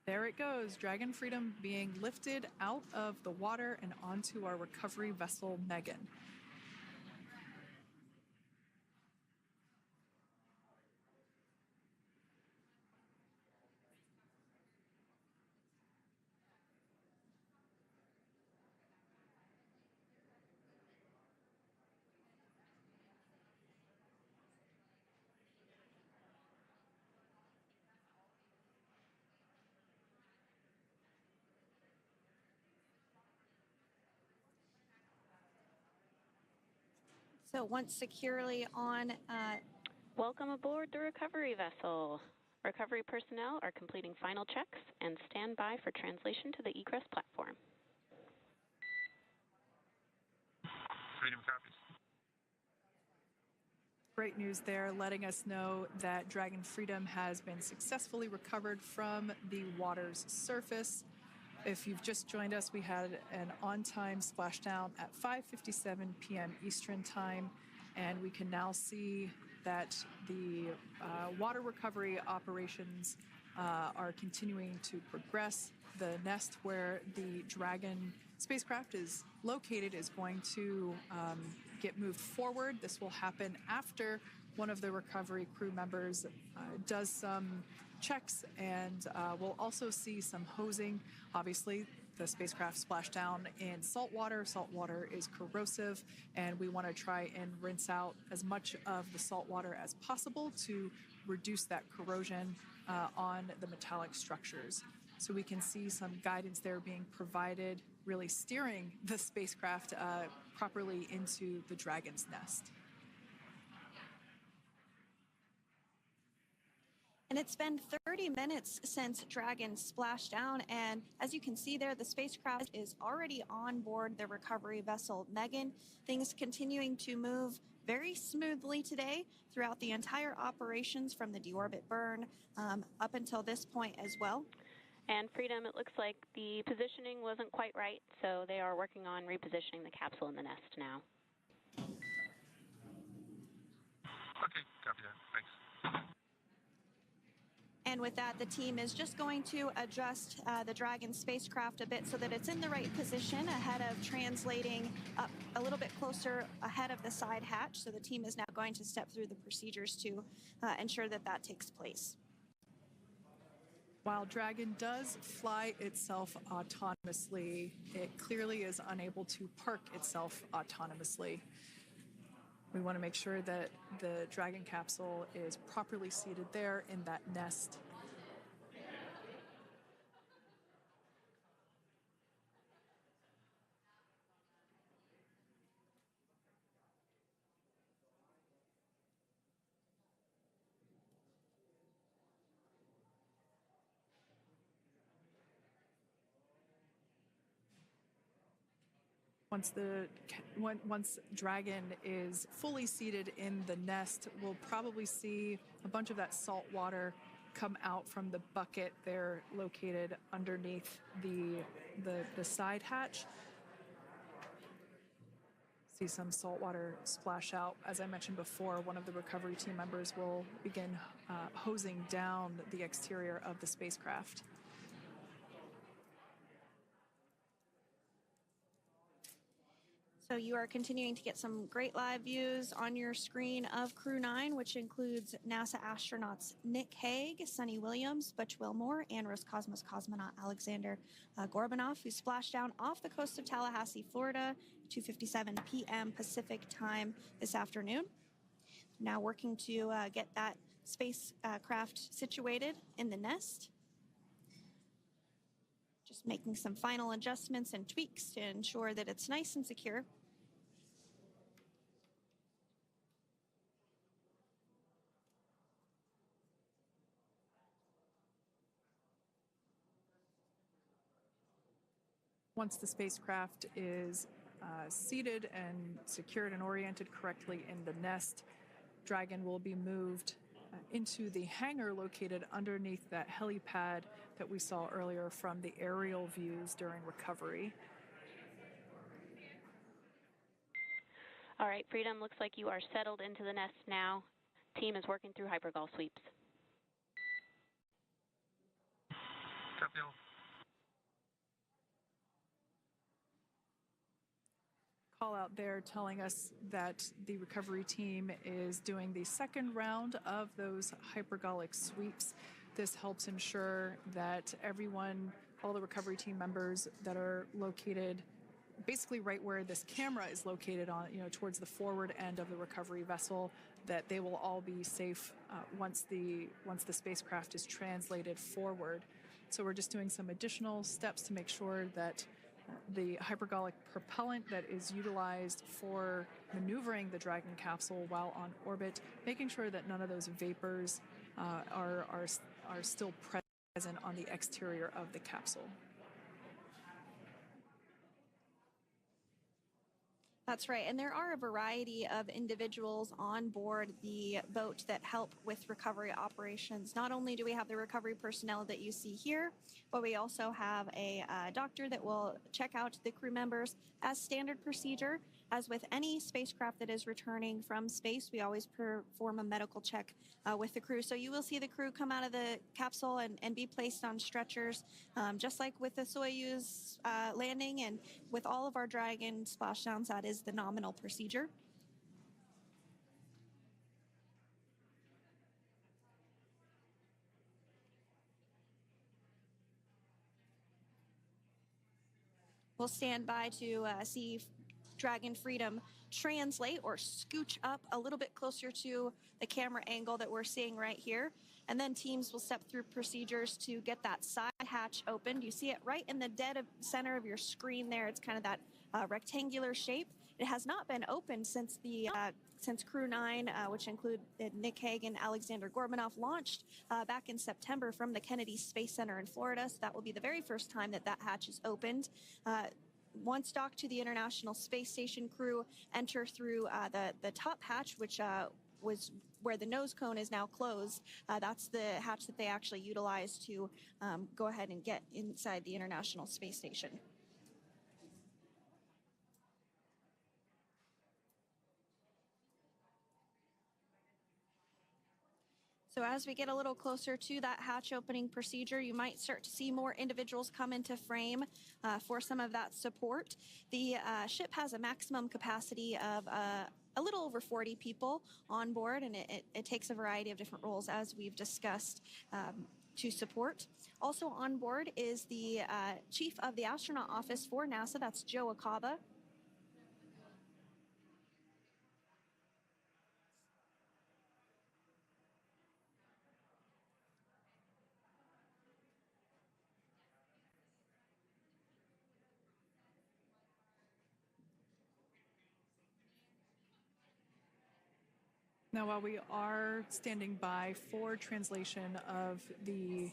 There it goes, Dragon Freedom being lifted out of the water and onto our recovery vessel, Megan. So once securely on... Welcome aboard the recovery vessel. Recovery personnel are completing final checks and stand by for translation to the egress platform. Freedom copies. Great news there, letting us know that Dragon Freedom has been successfully recovered from the water's surface. If you've just joined us, we had an on-time splashdown at 5:57 p.m. Eastern Time, and we can now see that the water recovery operations are continuing to progress. The nest where the Dragon spacecraft is located is going to get moved forward. This will happen after one of the recovery crew members does some checks, and we'll also see some hosing. Obviously, the spacecraft splashed down in salt water. Salt water is corrosive, and we want to try and rinse out as much of the salt water as possible to reduce that corrosion on the metallic structures. So we can see some guidance there being provided, really steering the spacecraft properly into the Dragon's nest. And it's been 30 minutes since Dragon splashed down, and as you can see there, the spacecraft is already on board the recovery vessel Megan. Things continuing to move very smoothly today throughout the entire operations from the deorbit burn up until this point as well. And Freedom, it looks like the positioning wasn't quite right, so they are working on repositioning the capsule in the nest now. Okay, copy that. Thanks. And with that, the team is just going to adjust the Dragon spacecraft a bit so that it's in the right position ahead of translating up a little bit closer ahead of the side hatch. So the team is now going to step through the procedures to ensure that that takes place. While Dragon does fly itself autonomously, it clearly is unable to park itself autonomously. We want to make sure that the Dragon capsule is properly seated there in that nest. Once Dragon is fully seated in the nest, we'll probably see a bunch of that salt water come out from the bucket there located underneath the side hatch. See some salt water splash out. As I mentioned before, one of the recovery team members will begin hosing down the exterior of the spacecraft. So you are continuing to get some great live views on your screen of Crew 9, which includes NASA astronauts Nick Hague, Suni Williams, Butch Wilmore, and Roscosmos cosmonaut Aleksandr Gorbunov, who splashed down off the coast of Tallahassee, Florida, 2:57 p.m. Pacific time this afternoon. Now working to get that spacecraft situated in the nest. Just making some final adjustments and tweaks to ensure that it's nice and secure. Once the spacecraft is seated and secured and oriented correctly in the nest, Dragon will be moved into the hangar located underneath that helipad that we saw earlier from the aerial views during recovery. All right, Freedom, looks like you are settled into the nest now. Team is working through hypergol sweeps. Copy all. Call out there telling us that the recovery team is doing the second round of those hypergolic sweeps. This helps ensure that everyone, all the recovery team members that are located basically right where this camera is located on, towards the forward end of the recovery vessel, that they will all be safe once the spacecraft is translated forward. So we're just doing some additional steps to make sure that the hypergolic propellant that is utilized for maneuvering the Dragon capsule while on orbit, making sure that none of those vapors are still present on the exterior of the capsule. That's right, and there are a variety of individuals on board the boat that help with recovery operations. Not only do we have the recovery personnel that you see here, but we also have a doctor that will check out the crew members as standard procedure. As with any spacecraft that is returning from space, we always perform a medical check with the crew. So you will see the crew come out of the capsule and be placed on stretchers, just like with the Soyuz landing and with all of our Dragon splashdowns, that is the nominal procedure. We'll stand by to see Dragon Freedom translate or scooch up a little bit closer to the camera angle that we're seeing right here. And then teams will step through procedures to get that side hatch opened. You see it right in the dead center of your screen there. It's kind of that rectangular shape. It has not been opened since since Crew 9, which include Nick Hague and Aleksandr Gorbunov, launched back in September from the Kennedy Space Center in Florida. So that will be the very first time that hatch is opened. Once docked to the International Space Station, crew enter through the top hatch, which was where the nose cone is now closed. That's the hatch that they actually utilize to go ahead and get inside the International Space Station. So as we get a little closer to that hatch opening procedure, you might start to see more individuals come into frame for some of that support. The ship has a maximum capacity of a little over 40 people on board, and it takes a variety of different roles, as we've discussed, to support. Also on board is the chief of the astronaut office for NASA, that's Joe Acaba. Now, while we are standing by for translation of the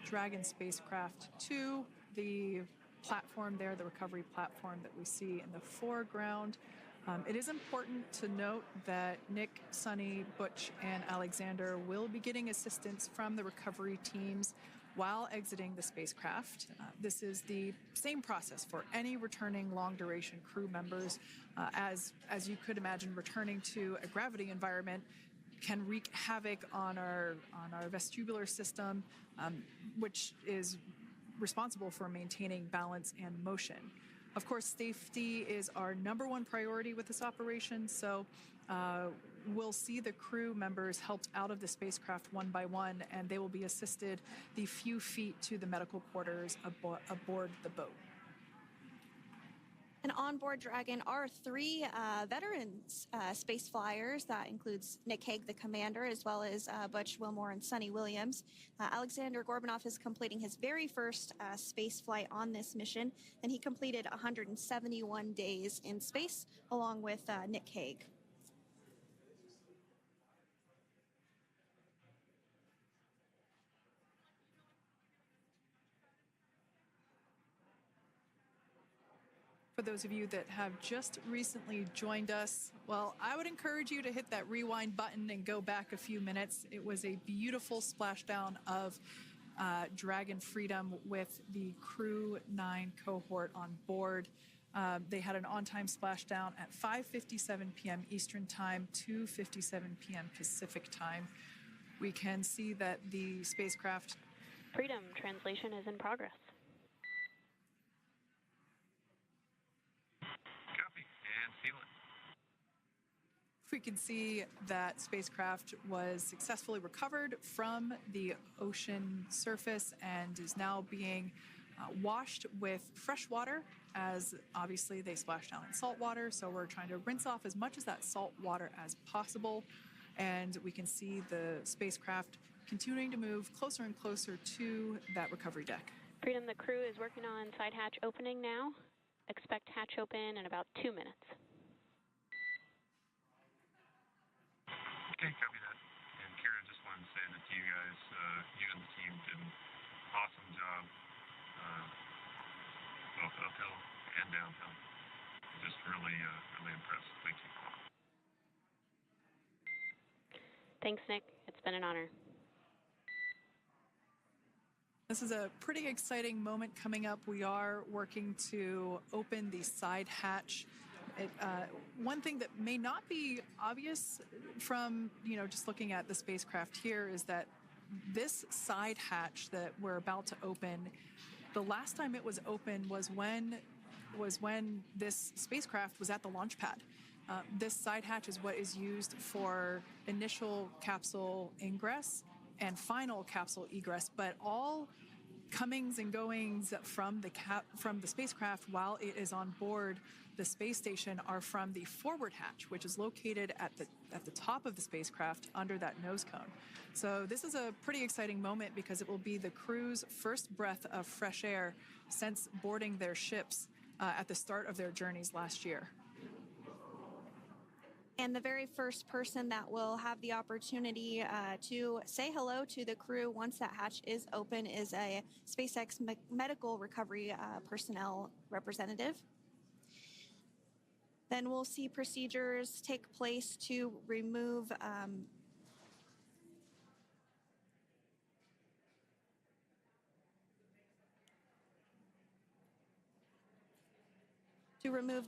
Dragon spacecraft to the platform there, the recovery platform that we see in the foreground, it is important to note that Nick, Suni, Butch, and Aleksandr will be getting assistance from the recovery teams while exiting the spacecraft. This is the same process for any returning long-duration crew members. As you could imagine, returning to a gravity environment can wreak havoc on our vestibular system, which is responsible for maintaining balance and motion. Of course, safety is our #1 priority with this operation, so we'll see the crew members helped out of the spacecraft one by one, and they will be assisted the few feet to the medical quarters aboard the boat. And on board Dragon are 3 veterans space flyers. That includes Nick Hague, the commander, as well as Butch, Wilmore, and Suni Williams. Aleksandr Gorbunov is completing his very first space flight on this mission, and he completed 171 days in space along with Nick Hague. For those of you that have just recently joined us, well, I would encourage you to hit that rewind button and go back a few minutes. It was a beautiful splashdown of Dragon Freedom with the Crew 9 cohort on board. They had an on-time splashdown at 5:57 p.m. Eastern Time, 2:57 p.m. Pacific Time. We can see that the spacecraft... Freedom translation is in progress. We can see that spacecraft was successfully recovered from the ocean surface and is now being washed with fresh water, as obviously they splashed down in salt water. So we're trying to rinse off as much of that salt water as possible. And we can see the spacecraft continuing to move closer and closer to that recovery deck. Freedom, the crew is working on side hatch opening now. Expect hatch open in about 2 minutes. Okay, copy that. And Kira, just wanted to say that you guys, you and the team did an awesome job, both uphill and downhill. Just really, really impressed. Thank you. Thanks, Nick. It's been an honor. This is a pretty exciting moment coming up. We are working to open the side hatch. One thing that may not be obvious from, just looking at the spacecraft here is that this side hatch that we're about to open, the last time it was open was when this spacecraft was at the launch pad. This side hatch is what is used for initial capsule ingress and final capsule egress, but all comings and goings from the spacecraft while it is on board the space station are from the forward hatch, which is located at the top of the spacecraft under that nose cone. So this is a pretty exciting moment because it will be the crew's first breath of fresh air since boarding their ships at the start of their journeys last year. And the very first person that will have the opportunity to say hello to the crew once that hatch is open is a SpaceX medical recovery personnel representative. Then we'll see procedures take place to remove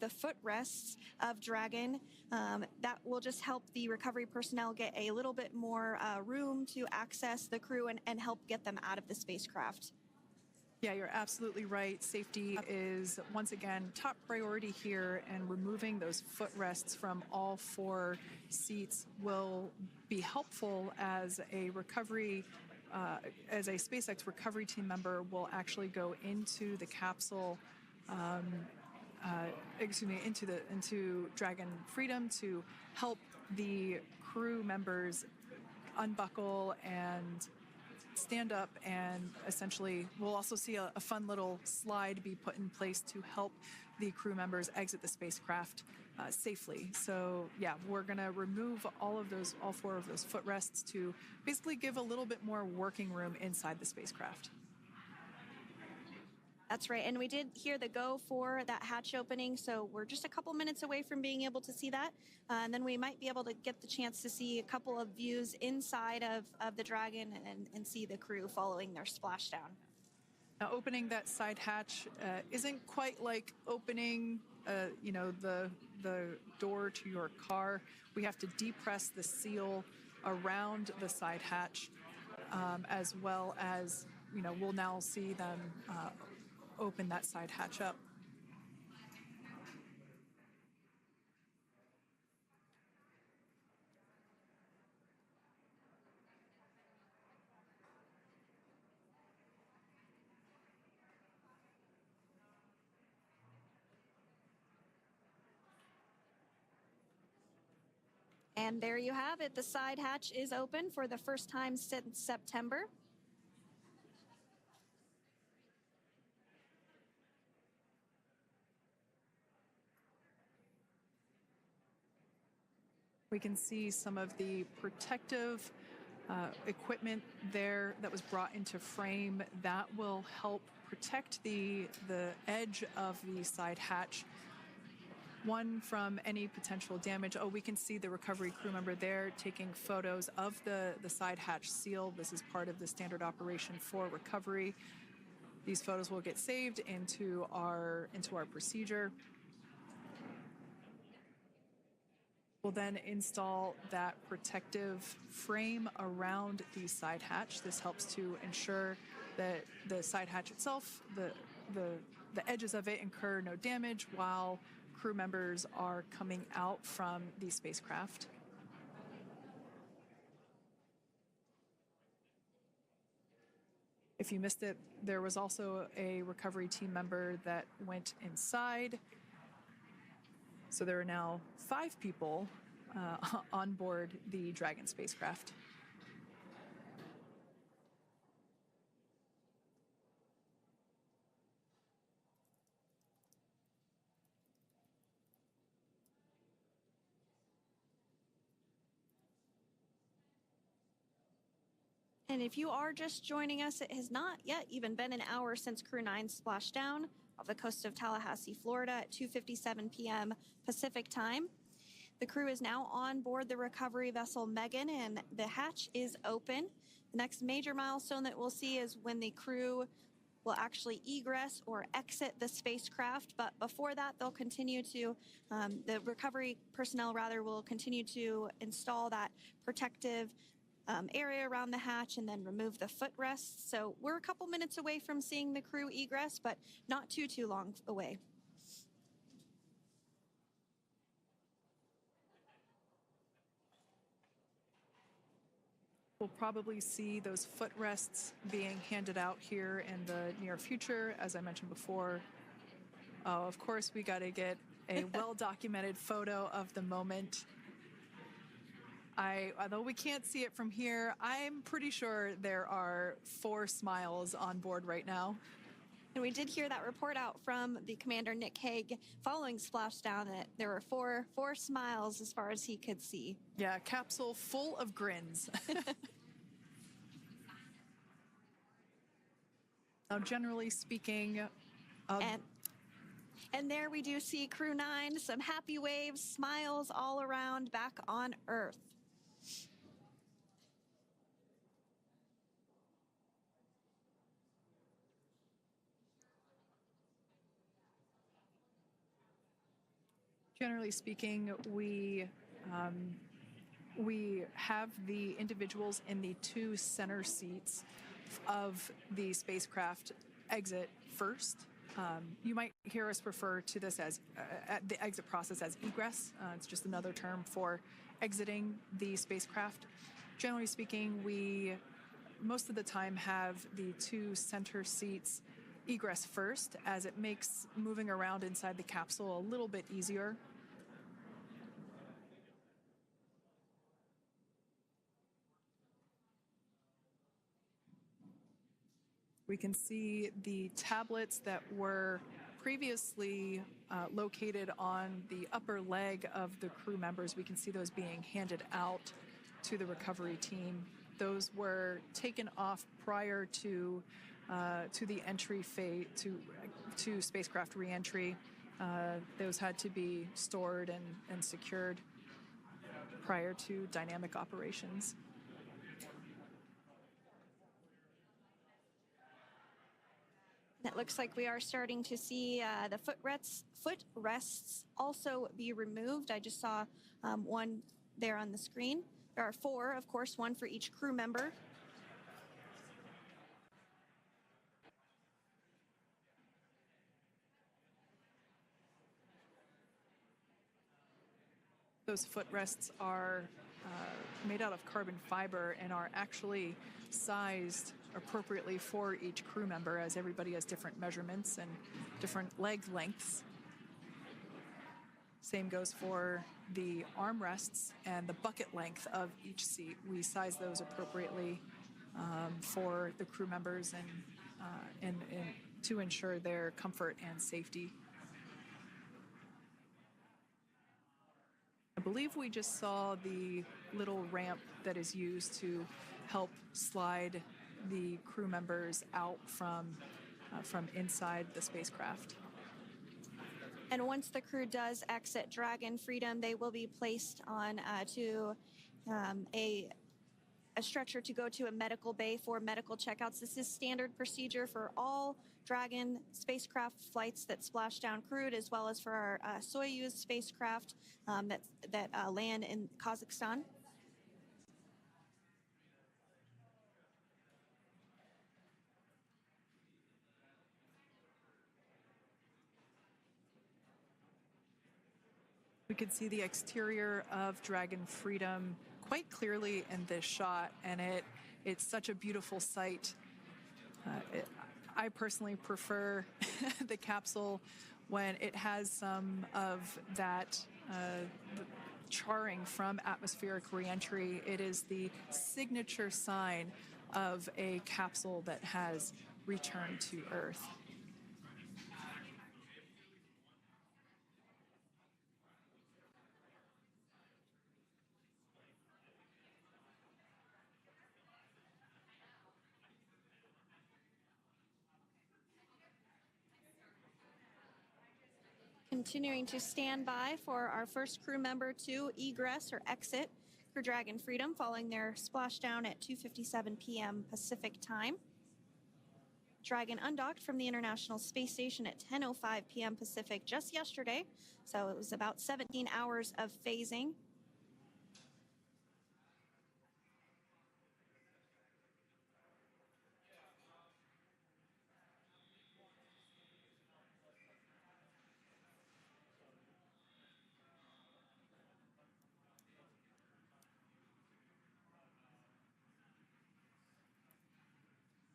the footrests of Dragon. That will just help the recovery personnel get a little bit more room to access the crew and help get them out of the spacecraft. Yeah, you're absolutely right. Safety is, once again, top priority here, and removing those footrests from all 4 seats will be helpful as a recovery, as a SpaceX recovery team member will actually go into the capsule, into Dragon Freedom to help the crew members unbuckle and stand up, and essentially we'll also see a fun little slide be put in place to help the crew members exit the spacecraft safely. So yeah, we're gonna remove all 4 of those footrests to basically give a little bit more working room inside the spacecraft. That's right, and we did hear the go for that hatch opening, so we're just a couple minutes away from being able to see that, and then we might be able to get the chance to see a couple of views inside of the Dragon and see the crew following their splashdown. Now, opening that side hatch isn't quite like opening, the door to your car. We have to depress the seal around the side hatch, as well as, we'll now see them open that side hatch up. And there you have it. The side hatch is open for the first time since September. We can see some of the protective equipment there that was brought into frame that will help protect the edge of the side hatch, one from any potential damage. Oh, we can see the recovery crew member there taking photos of the side hatch seal. This is part of the standard operation for recovery. These photos will get saved into our procedure. We'll then install that protective frame around the side hatch. This helps to ensure that the side hatch itself, the edges of it, incur no damage while crew members are coming out from the spacecraft. If you missed it, there was also a recovery team member that went inside. So there are now 5 people on board the Dragon spacecraft. And if you are just joining us, it has not yet even been an hour since Crew 9 splashed down off the coast of Tallahassee, Florida at 2:57 p.m. Pacific time. The crew is now on board the recovery vessel Megan, and the hatch is open. The next major milestone that we'll see is when the crew will actually egress or exit the spacecraft. But before that, they'll continue to, the recovery personnel rather, will continue to install that protective area around the hatch and then remove the footrests. So we're a couple minutes away from seeing the crew egress, but not too long away. We'll probably see those footrests being handed out here in the near future, as I mentioned before. Oh, of course, we got to get a well-documented photo of the moment. Although we can't see it from here, I'm pretty sure there are 4 smiles on board right now. And we did hear that report out from the commander, Nick Hague, following splashdown, that there were four smiles as far as he could see. Yeah, capsule full of grins. Now, generally speaking, and there we do see Crew 9, some happy waves, smiles all around back on Earth. Generally speaking, we have the individuals in the two center seats of the spacecraft exit first. You might hear us refer to this as the exit process as egress. It's just another term for exiting the spacecraft. Generally speaking, we most of the time have the two center seats egress first, as it makes moving around inside the capsule a little bit easier. We can see the tablets that were previously located on the upper leg of the crew members. We can see those being handed out to the recovery team. Those were taken off prior to the entry phase, to spacecraft reentry. Those had to be stored and secured prior to dynamic operations. It looks like we are starting to see the footrests also be removed. I just saw one there on the screen. There are 4, of course, one for each crew member. Those footrests are made out of carbon fiber and are actually sized appropriately for each crew member, as everybody has different measurements and different leg lengths. Same goes for the armrests and the bucket length of each seat. We size those appropriately for the crew members and to ensure their comfort and safety. I believe we just saw the little ramp that is used to help slide the crew members out from inside the spacecraft. And once the crew does exit Dragon Freedom, they will be placed on to a stretcher to go to a medical bay for medical checkouts. This is standard procedure for all Dragon spacecraft flights that splashdown crewed, as well as for our Soyuz spacecraft that land in Kazakhstan. We can see the exterior of Dragon Freedom quite clearly in this shot, and it's such a beautiful sight. I personally prefer the capsule when it has some of that charring from atmospheric reentry. It is the signature sign of a capsule that has returned to Earth. Continuing to stand by for our first crew member to egress or exit Crew Dragon Freedom following their splashdown at 2:57 p.m. Pacific time. Dragon undocked from the International Space Station at 10:05 p.m. Pacific just yesterday, so it was about 17 hours of phasing.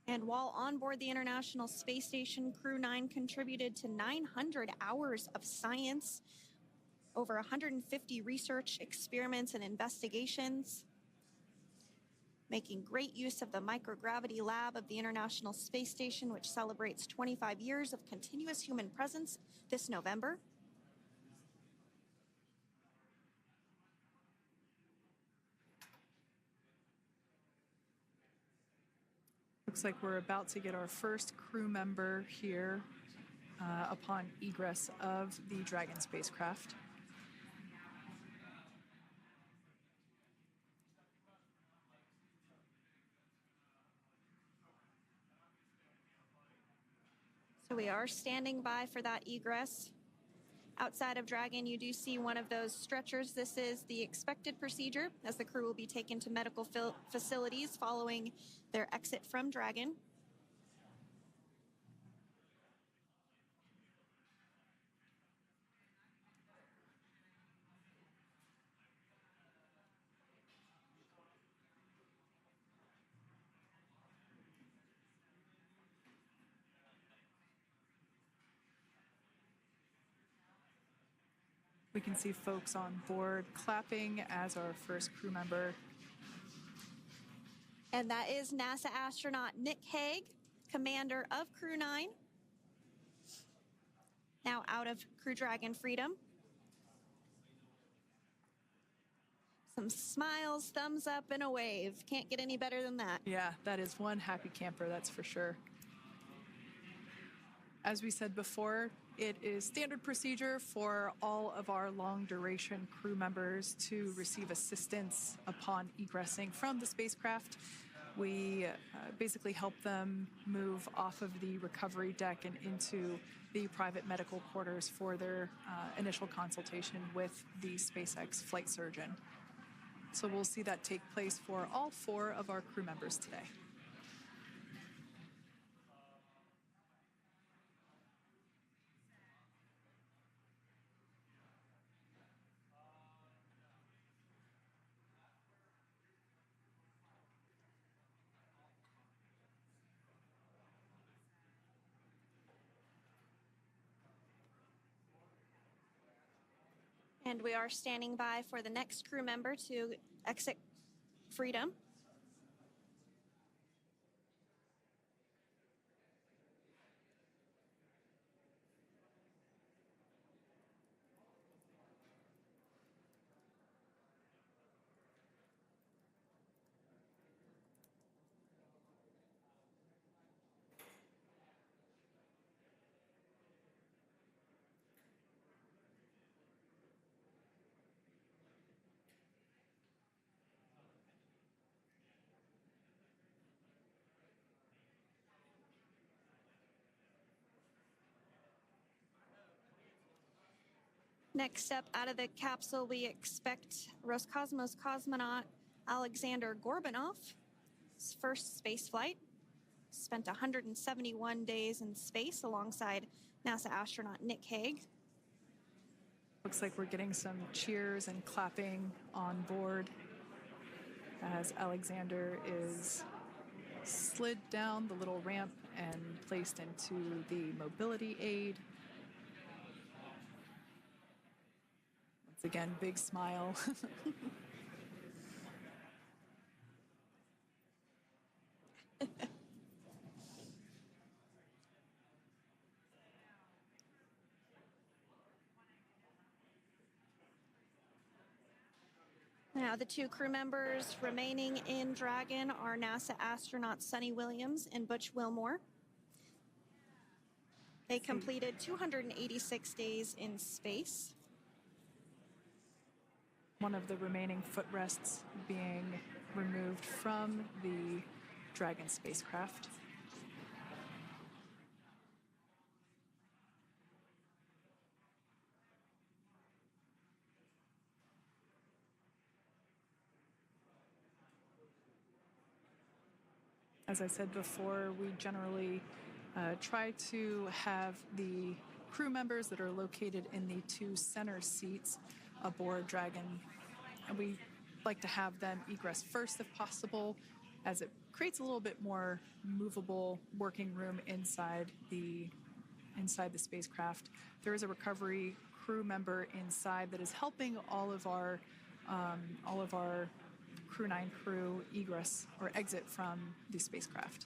And while on board the International Space Station, Crew 9 contributed to 900 hours of science, over 150 research experiments and investigations. making great use of the microgravity lab of the International Space Station, which celebrates 25 years of continuous human presence this November. Looks like we're about to get our first crew member here upon egress of the Dragon spacecraft. So we are standing by for that egress. Outside of Dragon, you do see one of those stretchers. This is the expected procedure, as the crew will be taken to medical facilities following their exit from Dragon. We can see folks on board clapping as our first crew member. And that is NASA astronaut Nick Hague, commander of Crew 9, now out of Crew Dragon Freedom. Some smiles, thumbs up, and a wave. Can't get any better than that. Yeah, that is one happy camper, that's for sure. As we said before, it is standard procedure for all of our long-duration crew members to receive assistance upon egressing from the spacecraft. We basically help them move off of the recovery deck and into the private medical quarters for their initial consultation with the SpaceX flight surgeon. So we'll see that take place for all 4 of our crew members today. And we are standing by for the next crew member to exit Freedom. Next up, out of the capsule, we expect Roscosmos cosmonaut Aleksandr Gorbunov. His first space flight. Spent 171 days in space alongside NASA astronaut Nick Hague. Looks like we're getting some cheers and clapping on board as Aleksandr is slid down the little ramp and placed into the mobility aid. Once again, big smile. Now, the 2 crew members remaining in Dragon are NASA astronauts Suni Williams and Butch Wilmore. They completed 286 days in space. One of the remaining footrests being removed from the Dragon spacecraft. As I said before, we generally try to have the crew members that are located in the 2 center seats aboard Dragon, and we like to have them egress first if possible, as it creates a little bit more movable working room inside the spacecraft. There is a recovery crew member inside that is helping all of our Crew 9 crew egress or exit from the spacecraft.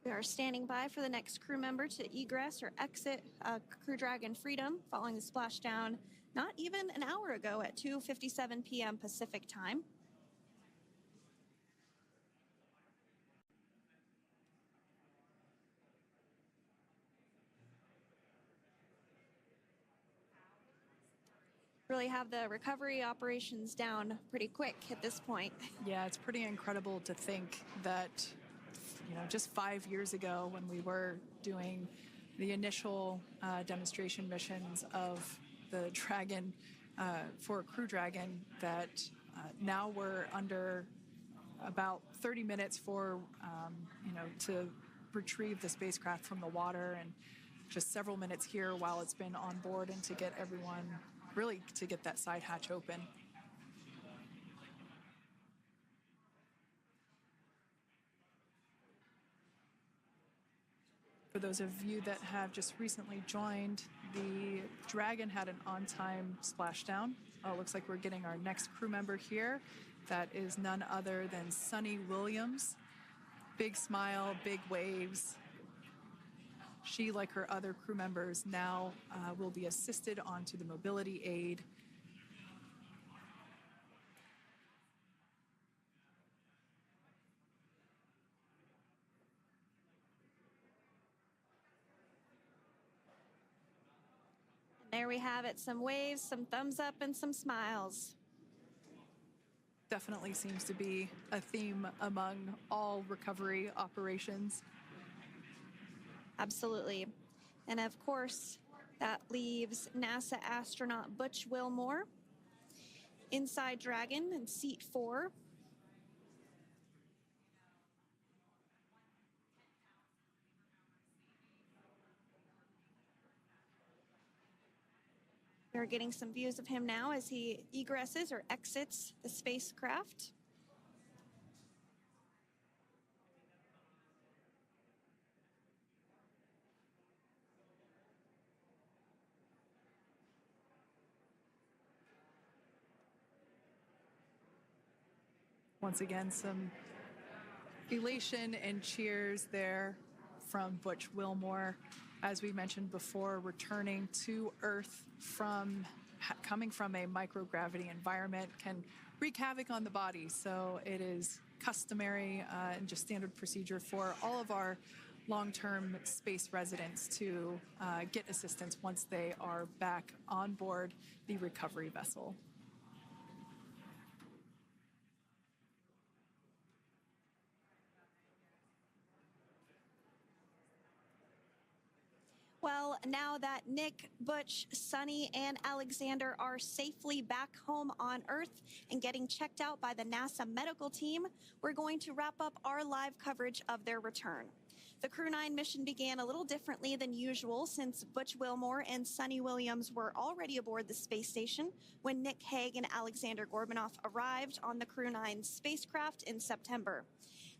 We are standing by for the next crew member to egress or exit Crew Dragon Freedom following the splashdown not even an hour ago at 2:57 p.m. Pacific time. Really have the recovery operations down pretty quick at this point. Yeah, it's pretty incredible to think that, just 5 years ago when we were doing the initial demonstration missions of the Dragon for Crew Dragon, that now we're under about 30 minutes for, to retrieve the spacecraft from the water, and just several minutes here while it's been on board and to get everyone, really to get that side hatch open. For those of you that have just recently joined, the Dragon had an on-time splashdown. Looks like we're getting our next crew member here. That is none other than Suni Williams. Big smile, big waves. She, like her other crew members, now will be assisted onto the mobility aid. There we have it, some waves, some thumbs up, and some smiles. Definitely seems to be a theme among all recovery operations. Absolutely. And of course, that leaves NASA astronaut Butch Wilmore inside Dragon in seat 4. We're getting some views of him now as he egresses or exits the spacecraft. Once again, some elation and cheers there from Butch Wilmore. As we mentioned before, returning to Earth from coming from a microgravity environment can wreak havoc on the body. So it is customary and just standard procedure for all of our long-term space residents to get assistance once they are back on board the recovery vessel. Well, now that Nick, Butch, Suni, and Aleksandr are safely back home on Earth and getting checked out by the NASA medical team, we're going to wrap up our live coverage of their return. The Crew 9 mission began a little differently than usual since Butch Wilmore and Suni Williams were already aboard the space station when Nick Hague and Aleksandr Gorbunov arrived on the Crew 9 spacecraft in September.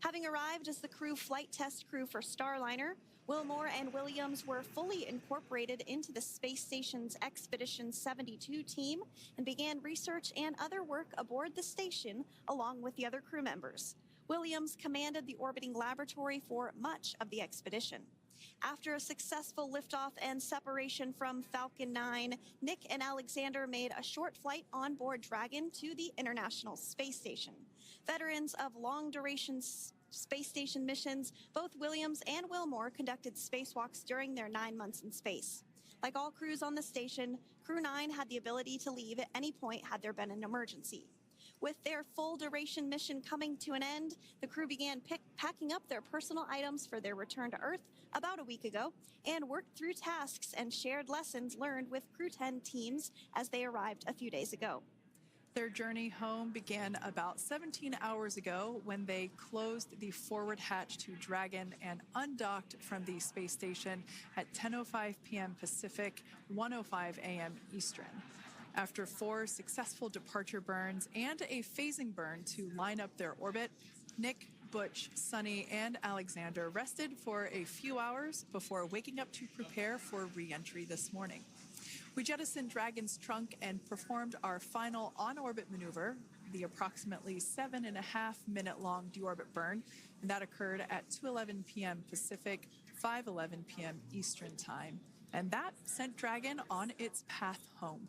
Having arrived as the crew flight test crew for Starliner, Wilmore and Williams were fully incorporated into the space station's Expedition 72 team and began research and other work aboard the station along with the other crew members. Williams commanded the orbiting laboratory for much of the expedition. After a successful liftoff and separation from Falcon 9, Nick and Aleksandr made a short flight on board Dragon to the International Space Station. Veterans of long-duration space station missions, both Williams and Wilmore conducted spacewalks during their 9 months in space. Like all crews on the station, Crew 9 had the ability to leave at any point had there been an emergency. With their full-duration mission coming to an end, the crew began packing up their personal items for their return to Earth about a week ago and worked through tasks and shared lessons learned with Crew 10 teams as they arrived a few days ago. Their journey home began about 17 hours ago when they closed the forward hatch to Dragon and undocked from the space station at 10:05 p.m. Pacific, 1:05 a.m. Eastern. After 4 successful departure burns and a phasing burn to line up their orbit, Nick, Butch, Suni, and Aleksandr rested for a few hours before waking up to prepare for re-entry this morning. We jettisoned Dragon's trunk and performed our final on-orbit maneuver, the approximately 7.5-minute-long deorbit burn, and that occurred at 2:11 p.m. Pacific, 5:11 p.m. Eastern Time. And that sent Dragon on its path home.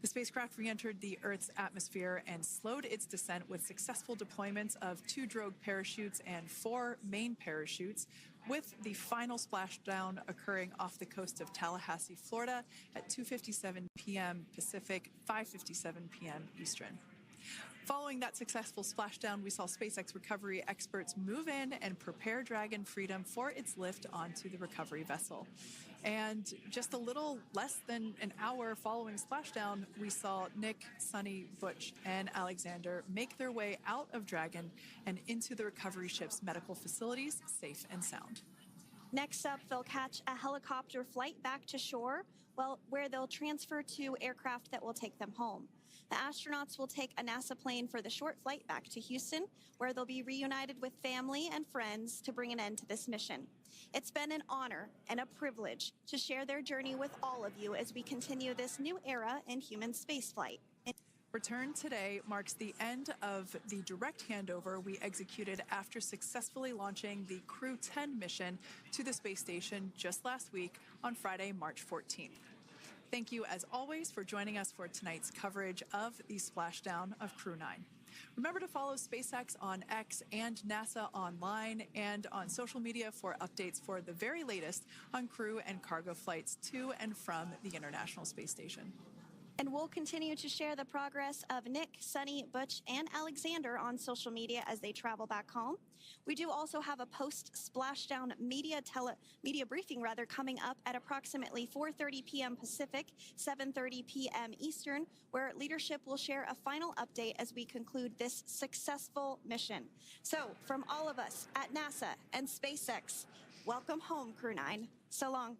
The spacecraft re-entered the Earth's atmosphere and slowed its descent with successful deployments of 2 drogue parachutes and 4 main parachutes, with the final splashdown occurring off the coast of Tallahassee, Florida at 2:57 p.m. Pacific, 5:57 p.m. Eastern. Following that successful splashdown, we saw SpaceX recovery experts move in and prepare Dragon Freedom for its lift onto the recovery vessel. And just a little less than an hour following splashdown, we saw Nick, Suni, Butch, and Aleksandr make their way out of Dragon and into the recovery ship's medical facilities, safe and sound. Next up, they'll catch a helicopter flight back to shore, where they'll transfer to aircraft that will take them home. The astronauts will take a NASA plane for the short flight back to Houston, where they'll be reunited with family and friends to bring an end to this mission. It's been an honor and a privilege to share their journey with all of you as we continue this new era in human spaceflight. Return today marks the end of the direct handover we executed after successfully launching the Crew 10 mission to the space station just last week on Friday, March 14th. Thank you, as always, for joining us for tonight's coverage of the splashdown of Crew 9. Remember to follow SpaceX on X and NASA online and on social media for updates for the very latest on crew and cargo flights to and from the International Space Station. And we'll continue to share the progress of Nick, Suni, Butch, and Aleksandr on social media as they travel back home. We do also have a post-splashdown media briefing coming up at approximately 4:30 p.m. Pacific, 7:30 p.m. Eastern, where leadership will share a final update as we conclude this successful mission. So, from all of us at NASA and SpaceX, welcome home, Crew 9. So long.